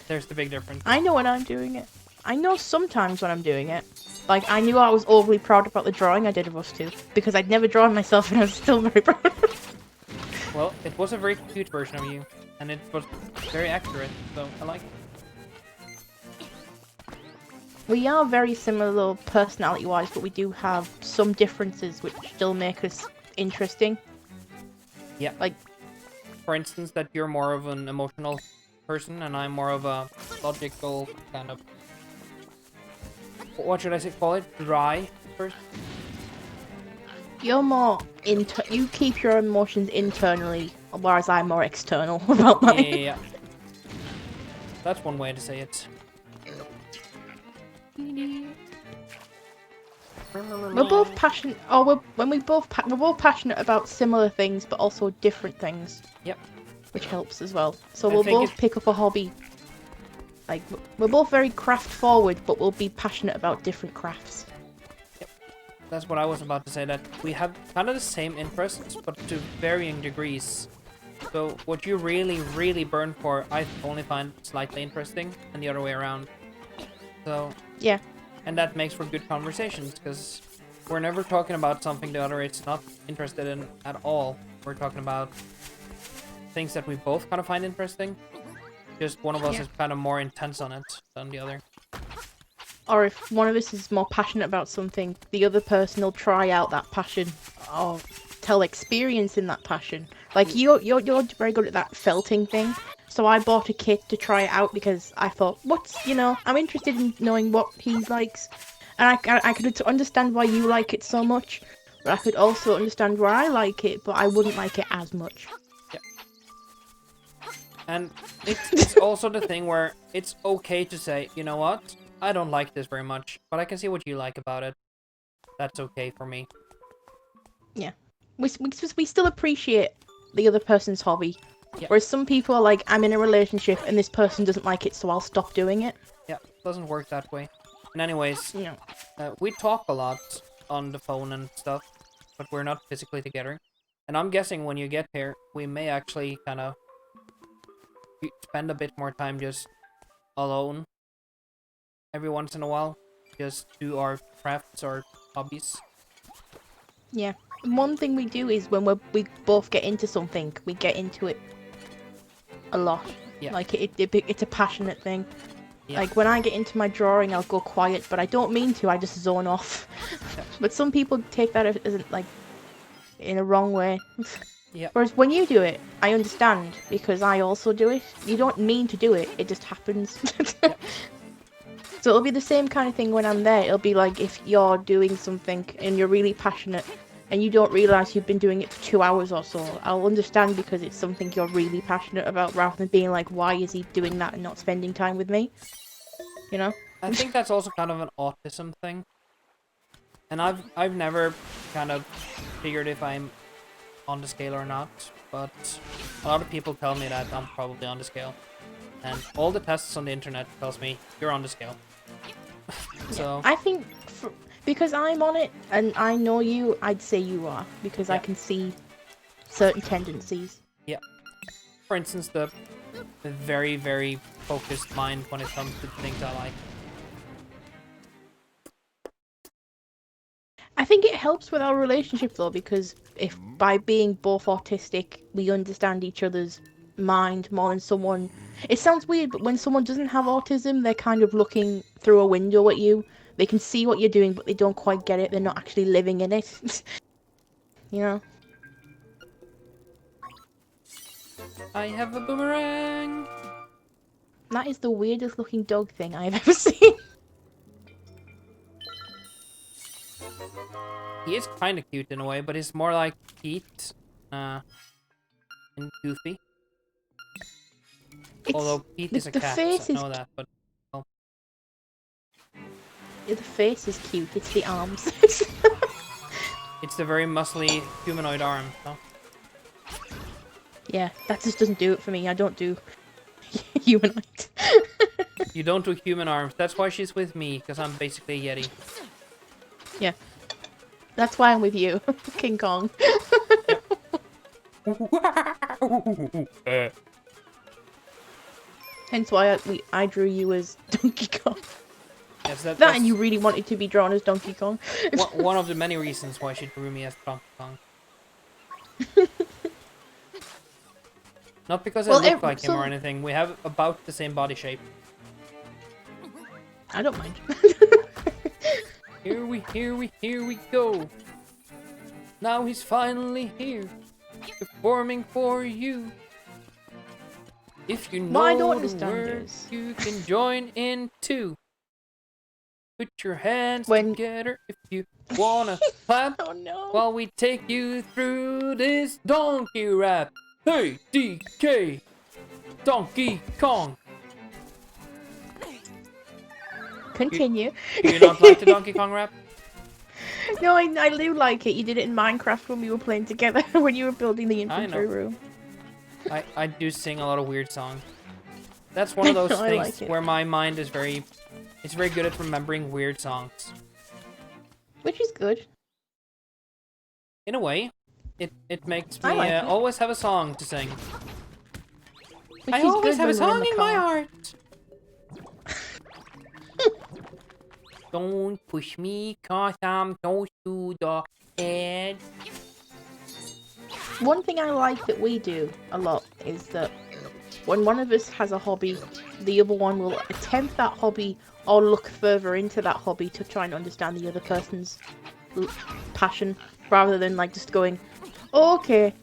There's the big difference. I know when I'm doing it. I know sometimes when I'm doing it. Like, I knew I was overly proud about the drawing I did of us two. Because I'd never drawn myself and I was still very proud of it. Well, it was a very cute version of you. And it was very accurate, so I like it. We are very similar though, personality-wise, but we do have some differences which still make us interesting. Yeah. Like, for instance, that you're more of an emotional person, and I'm more of a logical kind of... What should I call it? Dry person? you're more you keep your emotions internally, whereas I'm more external about mine. Yeah. That's one way to say it. We're both passionate. We're both passionate about similar things, but also different things. Yep. Which helps as well. So we'll both pick up a hobby. Like, we're both very craft forward, but we'll be passionate about different crafts. Yep. That's what I was about to say, that we have kind of the same interests, but to varying degrees. So what you really, really burn for, I only find slightly interesting, and the other way around. So... Yeah. And that makes for good conversations, because we're never talking about something the other is not interested in at all. We're talking about things that we both kind of find interesting. Just one of us is kind of more intense on it than the other. Or if one of us is more passionate about something, the other person will try out that passion or tell experience in that passion. Like, you're very good at that felting thing. So I bought a kit to try it out because I thought, I'm interested in knowing what he likes. And I could understand why you like it so much, but I could also understand why I like it, but I wouldn't like it as much. Yeah. And it's also the thing where it's okay to say, you know what, I don't like this very much, but I can see what you like about it. That's okay for me. Yeah. We still appreciate the other person's hobby. Yeah. Whereas some people are like, I'm in a relationship and this person doesn't like it, so I'll stop doing it. Yeah, doesn't work that way. And anyways, No. we talk a lot on the phone and stuff, but we're not physically together. And I'm guessing when you get here, we may actually kind of spend a bit more time just alone every once in a while. Just do our crafts or hobbies. Yeah. One thing we do is when we both get into something, we get into it a lot. Yeah. Like it's a passionate thing. Yeah. Like when I get into my drawing, I'll go quiet, but I don't mean to. I just zone off. Yeah. But some people take that as like in a wrong way. Yeah. Whereas when you do it, I understand because I also do it. You don't mean to do it; it just happens. Yeah. So it'll be the same kind of thing when I'm there. It'll be like if you're doing something and you're really passionate and you don't realise you've been doing it for 2 hours or so. I'll understand because it's something you're really passionate about rather than being like, why is he doing that and not spending time with me? You know? I think that's also kind of an autism thing. And I've never kind of figured if I'm on the scale or not, but a lot of people tell me that I'm probably on the scale. And all the tests on the internet tells me you're on the scale. So I think because I'm on it and I know you, I'd say you are because I Yeah. can see certain tendencies. yeah. For instance, the very, very focused mind when it comes to things I like. I think it helps with our relationship though because if by being both autistic, we understand each other's mind more than someone. It sounds weird, but when someone doesn't have autism, they're kind of looking through a window at you. They can see what you're doing, but they don't quite get it. They're not actually living in it. You know? I have a boomerang! That is the weirdest looking dog thing I've ever seen. He is kind of cute in a way, but he's more like Pete, and Goofy. Although Pete is a the cat, face I is know that, but the face is cute. It's the arms. it's the very muscly humanoid arm, so. Yeah, that just doesn't do it for me. I don't do humanoid. You don't do human arms. That's why she's with me, because I'm basically a Yeti. Yeah. That's why I'm with you, King Kong. Hence why I drew you as Donkey Kong. Yes, That that's and you really wanted to be drawn as Donkey Kong. one of the many reasons why she drew me as Donkey Kong. Not because I look like him or anything. We have about the same body shape. I don't mind. Here we go. Now he's finally here, performing for you. If you know What I don't the understand words, is- you can join in too. Put your hands When- together if you wanna clap Oh no. while we take you through this donkey rap. Hey, DK, Donkey Kong. Continue. Do you not like the Donkey Kong rap? No, I do like it. You did it in Minecraft when we were playing together when you were building the infantry know. room. I do sing a lot of weird songs. That's one of those I things like it. where my mind is very good at remembering weird songs. Which is good. In a way, it makes I me like it. always have a song to sing. Which I is always good have a when we're song the in my car. heart. Don't push me, cause I'm close to the edge. One thing I like that we do a lot is that when one of us has a hobby, the other one will attempt that hobby or look further into that hobby to try and understand the other person's passion, rather than like just going, oh, okay,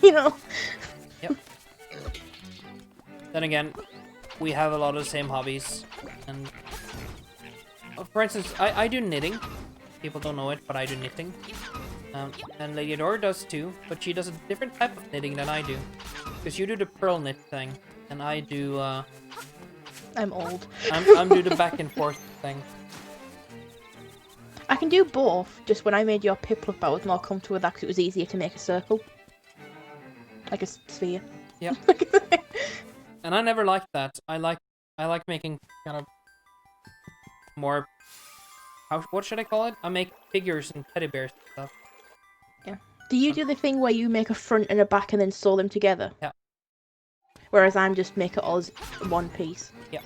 you know. Yep. Then again, we have a lot of the same hobbies, and for instance, I do knitting. People don't know it, but I do knitting. And Lady Adora does too, but she does a different type of knitting than I do. Because you do the pearl knit thing, and I do, I'm old. I'm do the back and forth thing. I can do both, just when I made your Piplup, I was more comfortable with that because it was easier to make a circle. Like a sphere. Yeah. And I never liked that. I like making kind of more. What should I call it? I make figures and teddy bears and stuff. Yeah. Do you do the thing where you make a front and a back and then sew them together? Yeah. Whereas I'm just make it all as one piece. Yeah.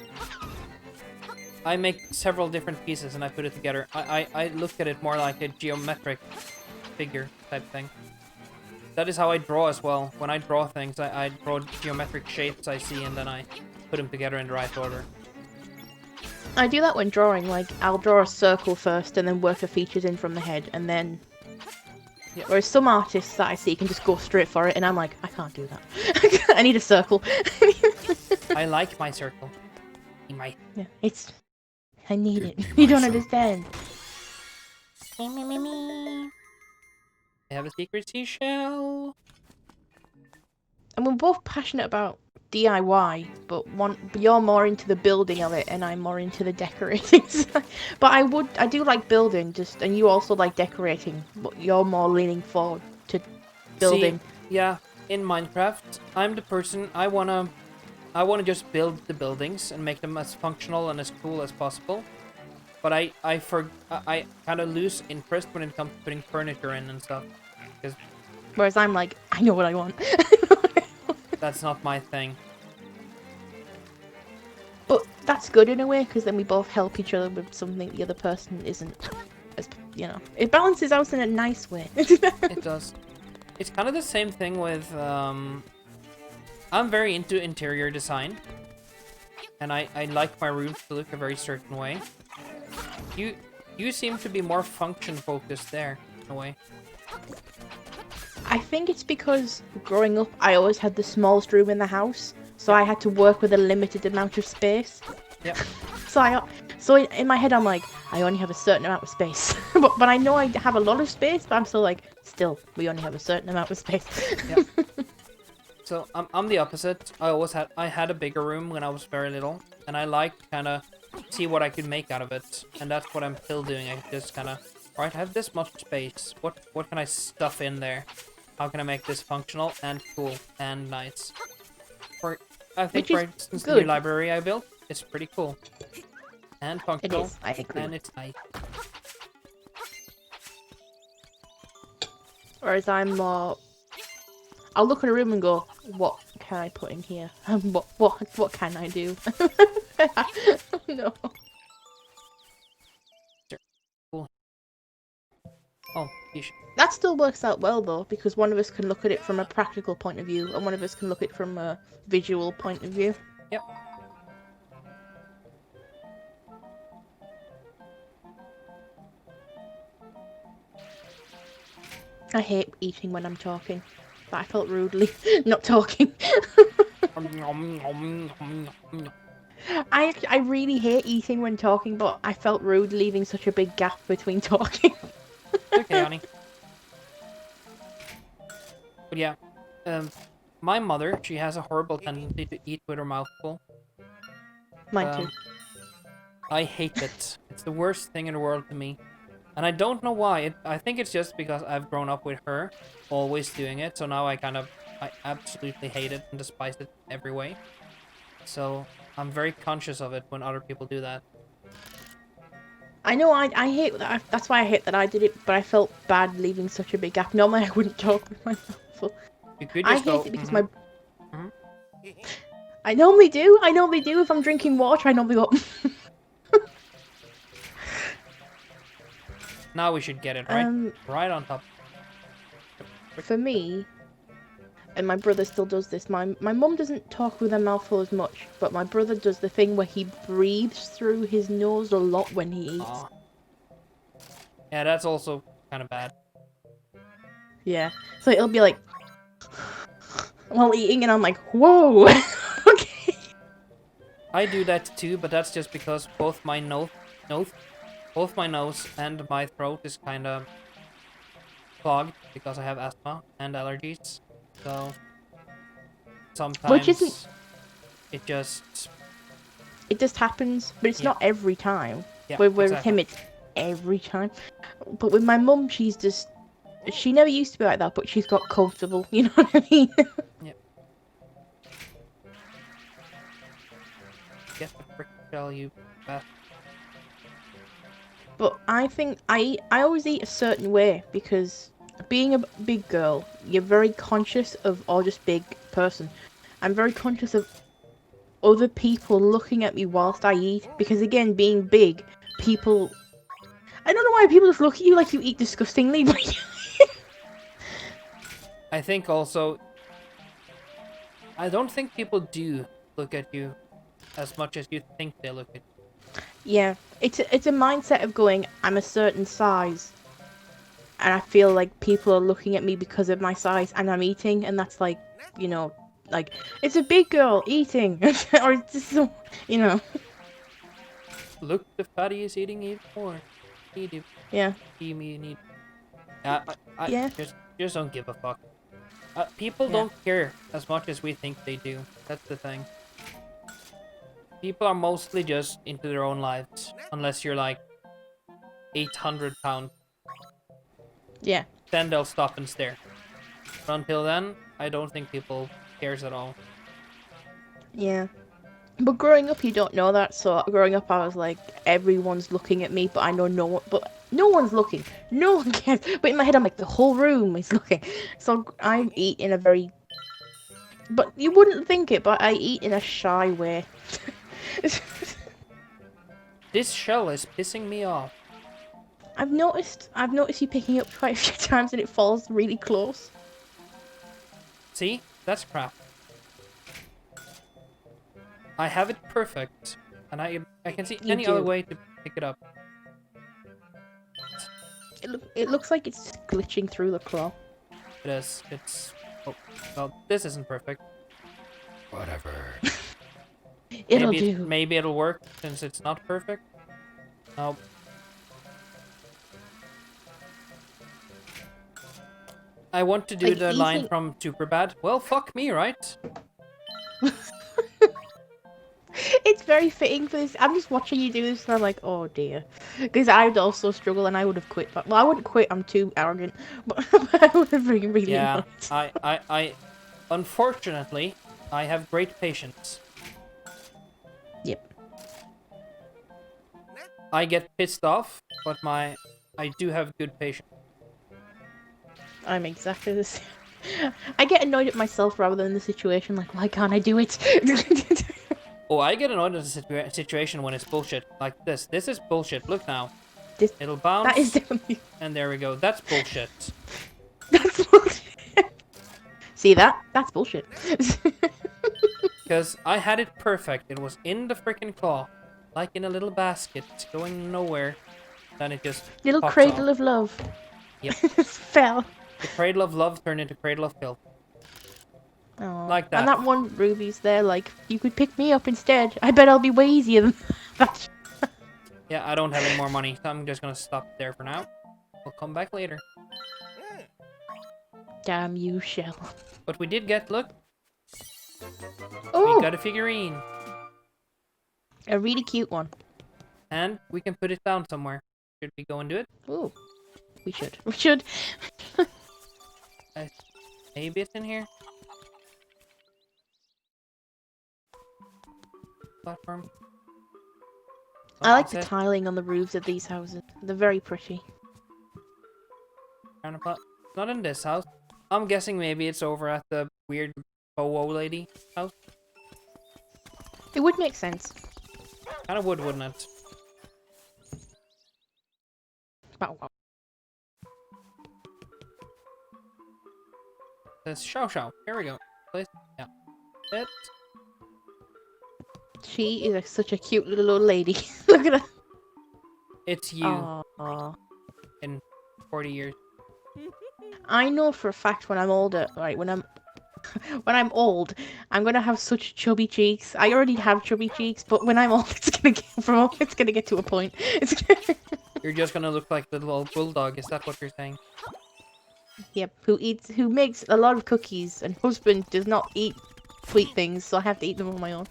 I make several different pieces and I put it together. I look at it more like a geometric figure type thing. That is how I draw as well. When I draw things, I draw geometric shapes I see and then I put them together in the right order. I do that when drawing, like, I'll draw a circle first and then work the features in from the head, and then... Yeah. Whereas some artists that I see can just go straight for it, and I'm like, I can't do that. I need a circle. I like my circle. Yeah, it's... I need it. You don't understand. I have a secret seashell. And we're both passionate about DIY, but you're more into the building of it, and I'm more into the decorating side. But I do like building, and you also like decorating, but you're more leaning forward to building. See, yeah, in Minecraft, I'm the person I wanna just build the buildings and make them as functional and as cool as possible. But I kind of lose interest when it comes to putting furniture in and stuff. Whereas I'm like, I know what I want. That's not my thing. But that's good in a way, because then we both help each other with something the other person isn't. As you know, it balances out in a nice way. It does. It's kind of the same thing with. I'm very into interior design, and I like my rooms to look a very certain way. You seem to be more function focused there, in a way. I think it's because growing up, I always had the smallest room in the house, so I had to work with a limited amount of space. Yeah. So in my head, I'm like, I only have a certain amount of space, but I know I have a lot of space, but I'm still like, we only have a certain amount of space. Yeah. So I'm the opposite. I had a bigger room when I was very little, and I like kind of see what I could make out of it, and that's what I'm still doing. I just kind of, alright, I have this much space. What can I stuff in there? How can I make this functional and cool and nice? I think, for instance, the new library I built is pretty cool and functional. It is. I agree. And it's nice. Whereas I'm more. I'll look at a room and go, what can I put in here? What can I do? No. Cool. Oh, that still works out well though, because one of us can look at it from a practical point of view, and one of us can look at it from a visual point of view. Yep. I hate eating when I'm talking. But I felt rudely not talking. I really hate eating when talking, but I felt rude leaving such a big gap between talking. Okay, honey. But yeah, my mother, she has a horrible tendency to eat with her mouth full. Mine too. I hate it. It's the worst thing in the world to me. And I don't know why. I think it's just because I've grown up with her always doing it. So now I absolutely hate it and despise it every way. So I'm very conscious of it when other people do that. I know, I hate that. That's why I hate that I did it, but I felt bad leaving such a big gap. Normally I wouldn't talk with my mouth full. You could just hate it because I normally do. If I'm drinking water, I normally go... Now we should get it right on top. For me, and my brother still does this, my mum doesn't talk with her mouth full as much, but my brother does the thing where he breathes through his nose a lot when he eats. Yeah, that's also kind of bad. Yeah, so it'll be like, while eating, and I'm like, whoa! Okay. I do that too, but that's just because both my nose and my throat is kind of clogged because I have asthma and allergies. So sometimes it just happens, but it's not every time. Yeah, with him, it's every time. But with my mum, she never used to be like that, but she's got comfortable. You know what I mean? Yeah. Get the frick shell, you bastard. But I think I always eat a certain way because being a big girl, you're very conscious of, or just big person. I'm very conscious of other people looking at me whilst I eat because again, being big, people. I don't know why people just look at you like you eat disgustingly. But I think also, I don't think people do look at you as much as you think they look at you. yeah, it's a mindset of going. I'm a certain size, and I feel like people are looking at me because of my size, and I'm eating, and that's like, you know, like it's a big girl eating, or it's just, you know, Look, the fatty is eating even more. Eat it. yeah, Eat me and eat. I yeah, just don't give a fuck. People yeah, don't care as much as we think they do. That's the thing. People are mostly just into their own lives. Unless you're like 800 pounds. yeah, Then they'll stop and stare. But until then, I don't think people cares at all. yeah. But growing up, you don't know that. So growing up, I was like, everyone's looking at me, but I know no one. But no one's looking. No one cares. But in my head, I'm like, the whole room is looking. So I eat in a very. But you wouldn't think it, but I eat in a shy way. This shell is pissing me off. I've noticed you picking up quite a few times, and it falls really close. See? That's crap. I have it perfect. And I can see You any other do. way to pick it up. It looks like it's glitching through the claw. It is. It's... Oh, well, this isn't perfect. Whatever. It'll maybe do. Maybe it'll work since it's not perfect. No. I want to do Like, the line eating- from Superbad. Well, fuck me, right? It's very fitting for this. I'm just watching you do this, and I'm like, oh dear, because I would also struggle, and I would have quit. But well, I wouldn't quit. I'm too arrogant. But I would have been really Yeah. annoyed. Unfortunately, I have great patience. Yep. I get pissed off, but I do have good patience. I'm exactly the same. I get annoyed at myself rather than the situation. Like, why can't I do it? Oh, I get annoyed at the situation when it's bullshit. Like this. This is bullshit. Look now. It'll bounce. That is definitely. And there we go. That's bullshit. That's bullshit. See that? That's bullshit. Because I had it perfect. It was in the freaking claw. Like in a little basket. Going nowhere. Then it just Little pops cradle off. of love. Yep. Just fell. The cradle of love turned into cradle of filth. Aww. Like that. And that one Ruby's there, like, you could pick me up instead. I bet I'll be way easier than that. Yeah, I don't have any more money, so I'm just gonna stop there for now. We'll come back later. Damn you, Shell. But we did get, look, Oh, we got a figurine. a really cute one. And we can put it down somewhere. Should we go and do it? Ooh, we should. We should. Maybe it's in here. Platform. I like That's the it. tiling on the roofs of these houses. They're very pretty. Not in this house. I'm guessing maybe it's over at the weird Bowo lady house. It would make sense. Kind of would, wouldn't it? Bow wow. This Shao Shao. Here we go. Place. Yeah. It. She is such a cute little old lady. Look at her. It's you Aww. in 40 years. I know for a fact when I'm older, right, when I'm old, I'm gonna have such chubby cheeks. I already have chubby cheeks, but when I'm old, it's gonna get to a point. You're just gonna look like the little bulldog. Is that what you're saying? Yep, who makes a lot of cookies, and husband does not eat sweet things, so I have to eat them on my own.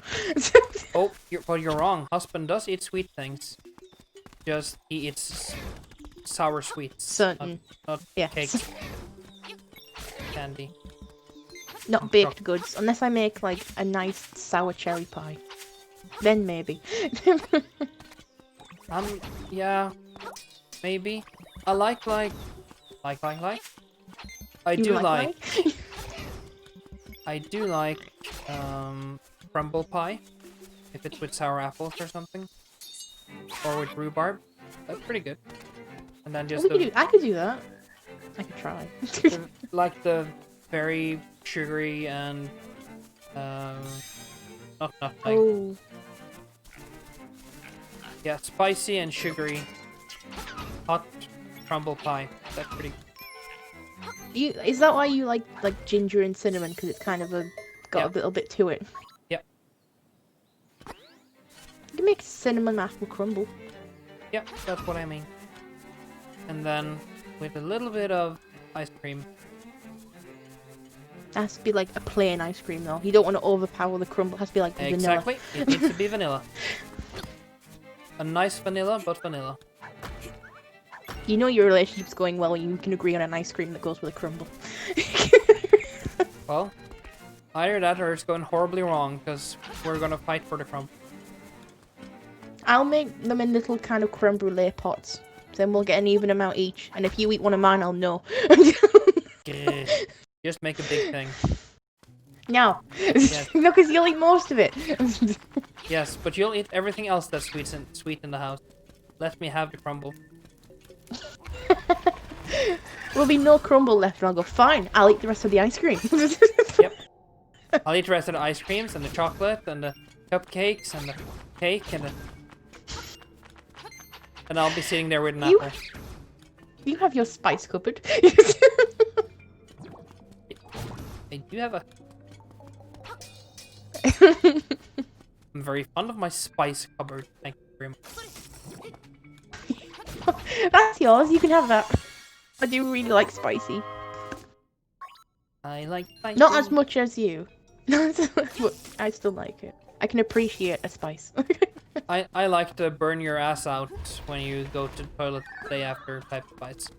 Oh, you're wrong. Husband does eat sweet things. Just he eats sour sweets. Certain, Not yeah, cake. Candy. not baked goods, unless I make like a nice sour cherry pie. Then maybe. Yeah, maybe. I like. I You do like? I do like crumble pie, if it's with sour apples or something, or with rhubarb. That's pretty good. And then just I could do that. I could try. like the very sugary and not nutmeg. Oh. Yeah, spicy and sugary hot crumble pie. That's pretty good. Is that why you like ginger and cinnamon? Because it's kind of got a little bit to it. Yep. You can make cinnamon apple crumble. Yep, that's what I mean. And then with a little bit of ice cream. It has to be like a plain ice cream though. You don't want to overpower the crumble. It has to be like vanilla. Exactly. It needs to be vanilla. A nice vanilla, but vanilla. You know your relationship's going well when you can agree on an ice cream that goes with a crumble. Well, either that or it's going horribly wrong because we're gonna fight for the crumble. I'll make them in little kind of creme brulee pots. Then we'll get an even amount each. And if you eat one of mine, I'll know. Just make a big thing. No. Yes. No, because you'll eat most of it. Yes, but you'll eat everything else that's sweet in the house. Let me have the crumble. There'll be no crumble left, and I'll go, fine, I'll eat the rest of the ice cream. Yep. I'll eat the rest of the ice creams and the chocolate and the cupcakes and the cake and I'll be sitting there with an apple. You have your spice cupboard. I do have a... I'm very fond of my spice cupboard. Thank you very much. That's yours, you can have that. I do really like spicy. I like spicy. Not as much as you. But I still like it. I can appreciate a spice. I like to burn your ass out when you go to the toilet the day after type of spice.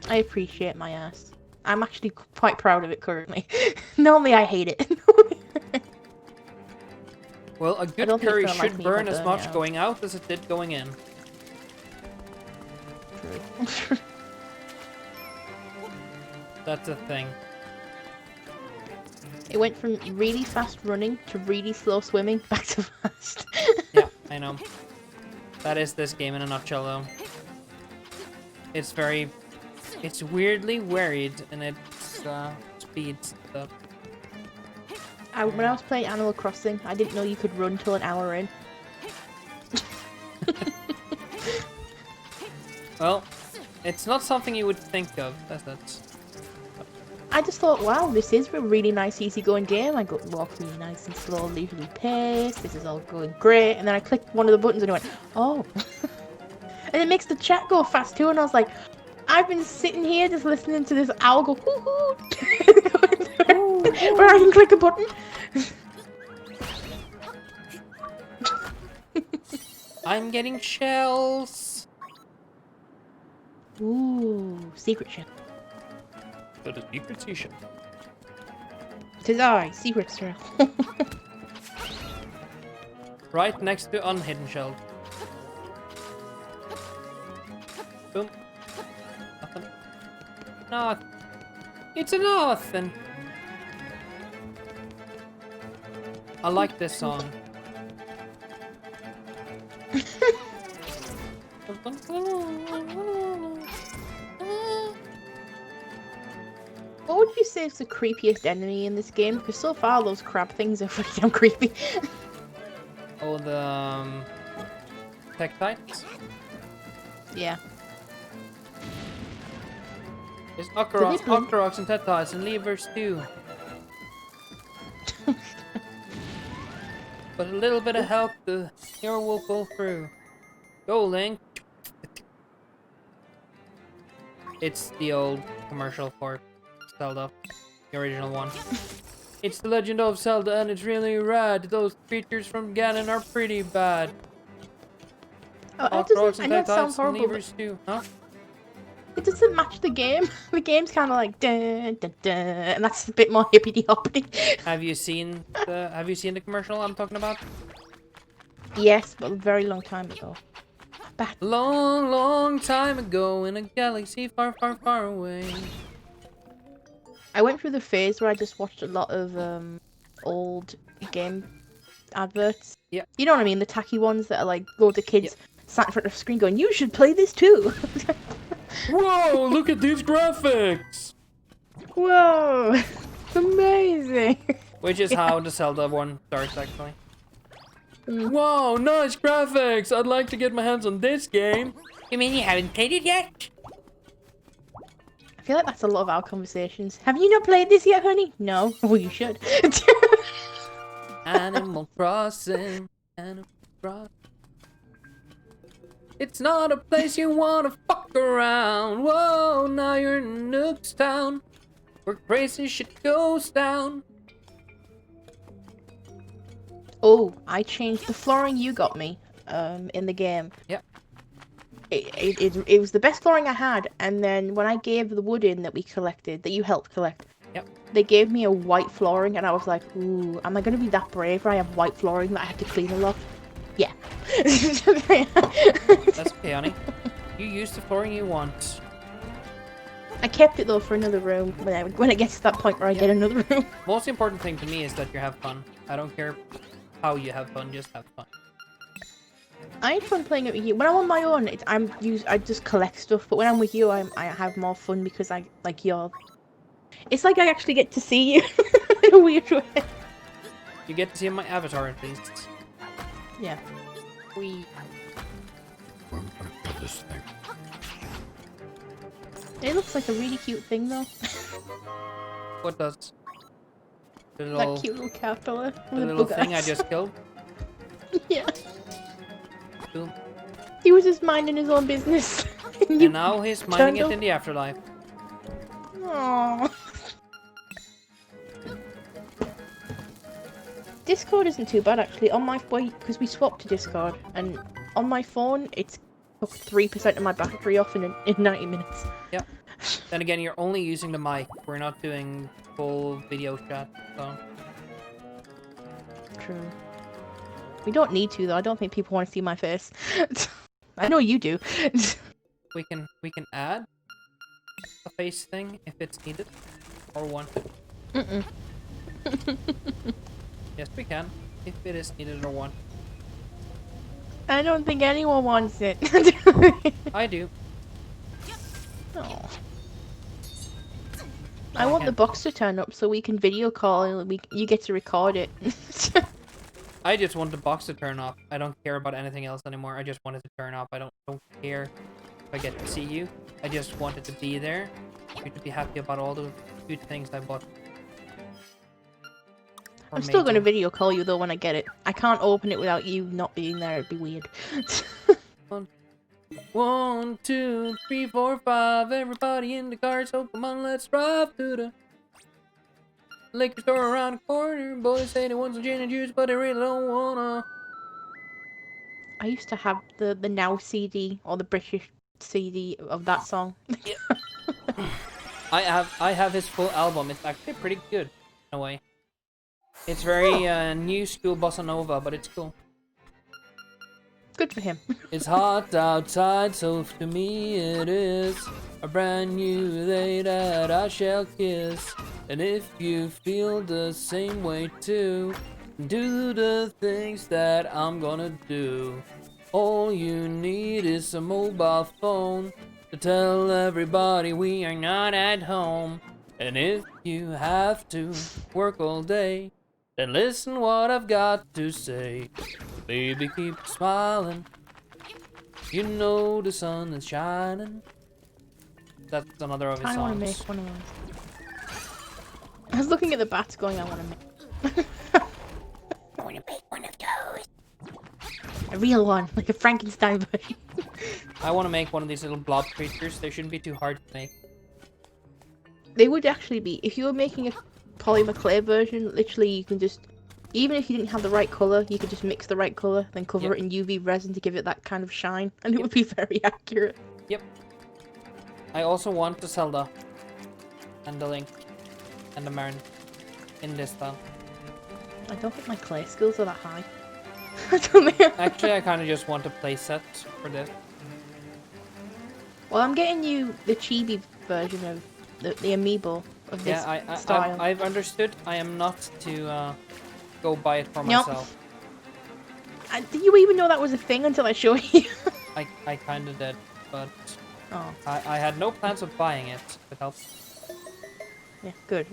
I appreciate my ass. I'm actually quite proud of it currently. Normally I hate it. Well, a good curry should burn as much going out as it did going in. True. That's a thing. It went from really fast running to really slow swimming back to fast. Yeah, I know. That is this game in a nutshell, though. It's weirdly varied in its speeds. Stuff. When I was playing Animal Crossing, I didn't know you could run till an hour in. Well, it's not something you would think of. That's. I just thought, wow, this is a really nice, easygoing game. I walk really nice and slow, leisurely pace. This is all going great. And then I clicked one of the buttons and it went, oh. And it makes the chat go fast too. And I was like, I've been sitting here just listening to this owl go, hoo-hoo. Where I can click a button. I'm getting shells. Ooh, secret ship. But a secret seashell. 'Tis I, secret ship. Right next to unhidden shell. Boom. Nothing. Not. It's a nothing. I like this song. What would you say is the creepiest enemy in this game? Because so far those crab things are pretty damn creepy. Oh, the Tektites? Yeah. There's Octoroks and Tektites and levers too. But a little bit of help, the hero will pull through. Go, Link! It's the old commercial for Zelda, the original one. It's the Legend of Zelda and it's really rad. Those creatures from Ganon are pretty bad. Oh, I know it sounds horrible, but too. Huh? it doesn't match the game. The game's kind of like dun, dun, dun, and that's a bit more hippity hoppity. Have you seen the commercial I'm talking about? Yes, but a very long time ago. Back. Long, long time ago in a galaxy far, far, far away. I went through the phase where I just watched a lot of old game adverts. Yeah. You know what I mean? The tacky ones that are like loads of kids sat in front of a screen going, "You should play this too." Whoa, look at these graphics! Whoa, amazing. Which is how the Zelda one starts, actually. Mm. Wow, nice graphics! I'd like to get my hands on this game. You mean you haven't played it yet? I feel like that's a lot of our conversations. Have you not played this yet, honey? No. Well, you should. Animal Crossing. Animal Crossing. It's not a place you wanna fuck around. Whoa, now you're in Nookstown, where crazy shit goes down. Oh, I changed the flooring you got me in the game. Yep. It was the best flooring I had, and then when I gave the wood in that we collected, that you helped collect, Yep. they gave me a white flooring, and I was like, ooh, am I going to be that brave where I have white flooring that I have to clean a lot? Yeah. That's okay, honey. You use the flooring you want. I kept it though for another room when it gets to that point where I get another room. Most important thing to me is that you have fun. I don't care how you have fun, just have fun. I had fun playing it with you. When I'm on my own, I just collect stuff. But when I'm with you, I have more fun because I like you're. It's like I actually get to see you in a weird way. You get to see my avatar at least. Yeah. We. It looks like a really cute thing though. What does? The That little, cute little caterpillar. the with a little bug thing I ass. just killed. Yeah. Cool. He was just minding his own business. And now he's minding turned it in the afterlife. Aww. Discord isn't too bad actually. On my because we swapped to Discord, and on my phone it's took 3% of my battery off in 90 minutes. Yep. Then again, you're only using the mic. We're not doing full video chat, so. True. We don't need to though. I don't think people want to see my face. I know you do. We can add a face thing if it's needed or wanted. Mm-mm. Yes, we can if it is needed or wanted. I don't think anyone wants it. I do. Aw. I want the box to turn up so we can video call and you get to record it. I just want the box to turn off. I don't care about anything else anymore. I just want it to turn off. I don't care if I get to see you. I just want it to be there. You to be happy about all the good things I bought. I'm still going to video call you though when I get it. I can't open it without you not being there. It'd be weird. 1, 2, 3, 4, 5. Everybody in the car, so come on, let's drive to the liquor store around the corner. Boys say they want some gin and juice, but they really don't wanna. I used to have the Now CD or the British CD of that song. I have his full album. It's actually pretty good in a way. It's very new school bossa nova, but it's cool. Good for him. It's hot outside, so to me it is a brand new day that I shall kiss. And if you feel the same way too, do the things that I'm gonna do. All you need is a mobile phone to tell everybody we are not at home. And if you have to work all day, then listen what I've got to say. Baby, keep smiling. You know the sun is shining. That's another of his songs. I want to make one of those. I was looking at the bats going, I want to make... I want to make one of those. A real one, like a Frankenstein version. I want to make one of these little blob creatures. They shouldn't be too hard to make. They would actually be. If you were making a polymer clay version, literally you can just... Even if you didn't have the right colour, you could just mix the right colour, then cover it in UV resin to give it that kind of shine, and it would be very accurate. Yep. I also want the Zelda, and the Link, and the Marin in this style. I don't think my clay skills are that high. Actually, I kind of just want a playset for this. Well, I'm getting you the chibi version of the amiibo of this style. I've understood. I am not to go buy it for Nope. myself. Did you even know that was a thing until I showed you? I kind of did, but Oh, I had no plans of buying it. If it helps. yeah, good.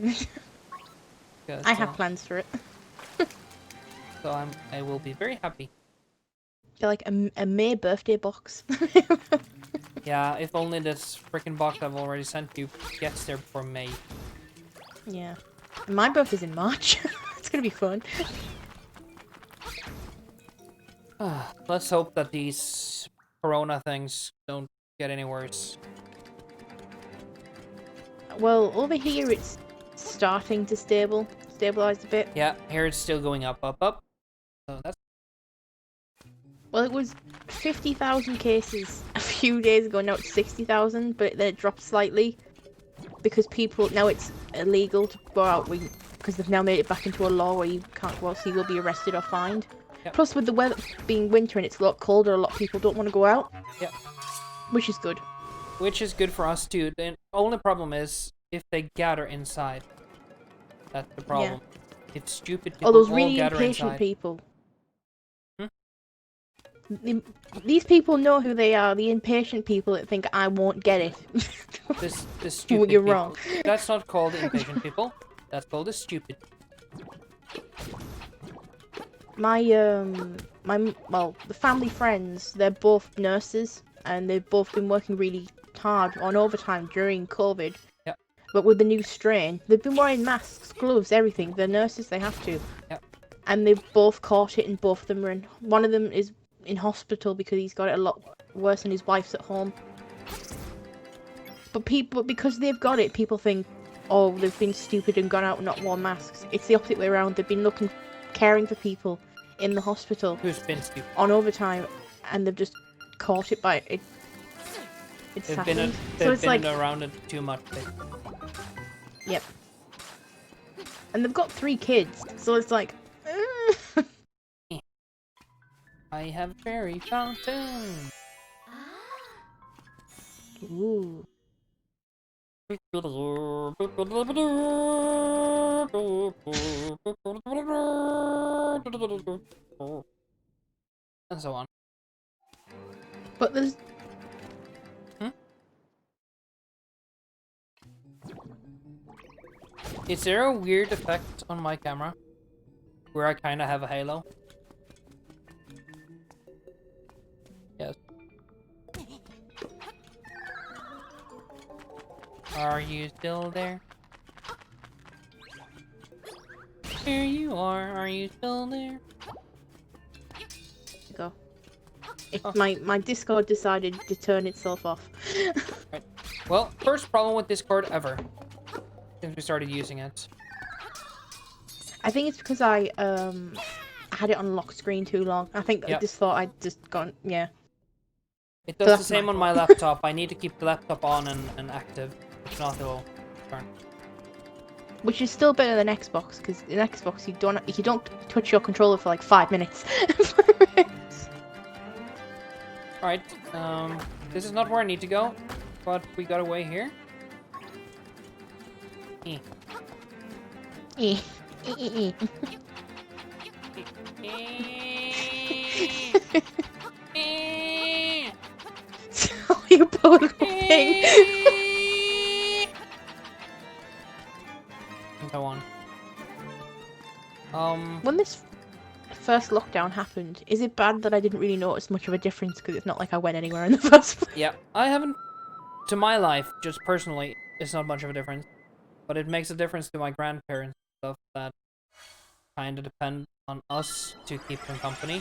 Good, I have plans for it. So I will be very happy. They're like a May birthday box. Yeah, if only this freaking box I've already sent you gets there before May. Yeah. My birthday's in March. It's gonna be fun. Let's hope that these corona things don't get any worse. Well, over here it's starting to stabilize a bit. Yeah, here it's still going up, up, up. So that's... Well, it was 50,000 cases a few days ago, now it's 60,000, but then it dropped slightly. Because now it's illegal to go out, because they've now made it back into a law where you can't go out, so you will be arrested or fined. Yep. Plus, with the weather being winter and it's a lot colder, a lot of people don't want to go out. Yep. Which is good. Which is good for us too. The only problem is if they gather inside. That's the problem. Yeah. If stupid people all those all really gather impatient inside. people. These people know who they are. The impatient people that think I won't get it. This stupid You're people. wrong. That's not called impatient people. That's called the stupid. The family friends, they're both nurses, and they've both been working really hard on overtime during COVID. Yep. But with the new strain, they've been wearing masks, gloves, everything. They're nurses, they have to. Yep. And they've both caught it, and both of them are in. One of them is in hospital because he's got it a lot worse, and his wife's at home. But because they've got it, people think, oh, they've been stupid and gone out and not worn masks. It's the opposite way around. They've been caring for people in the hospital. Who's been stupid? On overtime, and they've just caught it by it. It's happened. So it's like around it too much. Yep. And they've got 3 kids, so it's like. I have fairy fountain. Ooh. And so on. But there's. Is there a weird effect on my camera where I kind of have a halo? Yes. Are you still there? Here you are you still there? Go. My Discord decided to turn itself off. Right. Well, first problem with Discord ever. Since we started using it. I think it's because I had it on lock screen too long. I think I just thought I'd just gone, yeah. It does the same on my laptop. I need to keep the laptop on and active. If not, it'll turn. Which is still better than Xbox, because in Xbox you don't touch your controller for like 5 minutes. Alright, this is not where I need to go, but we got away here. So you both thing. And so on. When this first lockdown happened, is it bad that I didn't really notice much of a difference because it's not like I went anywhere in the first place? Yeah, I haven't. To my life, just personally, it's not much of a difference. But it makes a difference to my grandparents and stuff that kind of depend on us to keep them company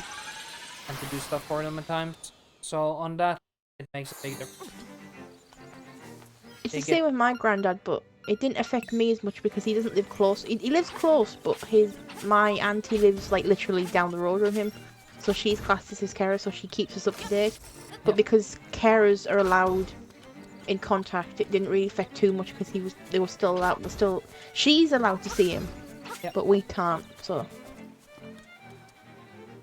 and to do stuff for them at times. So on that, it makes a big difference. It's the same with my granddad, but it didn't affect me as much because he doesn't live close. He lives close, but my auntie lives like literally down the road from him. So she's classed as his carer, so she keeps us up to date. But because carers are allowed in contact, it didn't really affect too much because they were still allowed. She's allowed to see him, but we can't. So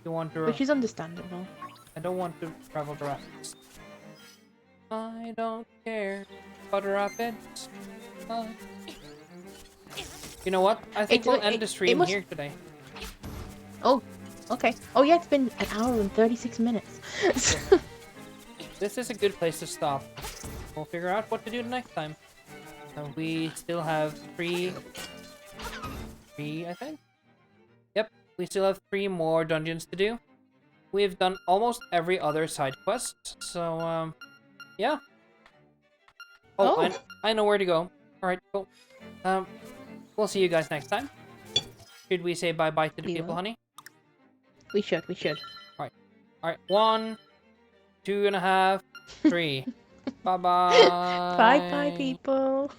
You want to... Which is understandable. I don't want to travel to rapids. I don't care about the rapids. You know what? I think we'll end the stream here today. Oh, okay. Oh yeah, it's been an hour and 36 minutes. This is a good place to stop. We'll figure out what to do next time. We still have three, I think? Yep, we still have 3 more dungeons to do. We've done almost every other side quest, so, yeah. Oh, I know where to go. Alright, cool. We'll see you guys next time. Should we say bye-bye to the people, honey? We should. Alright, 1, 2.5, 3. Bye-bye. Bye-bye, people.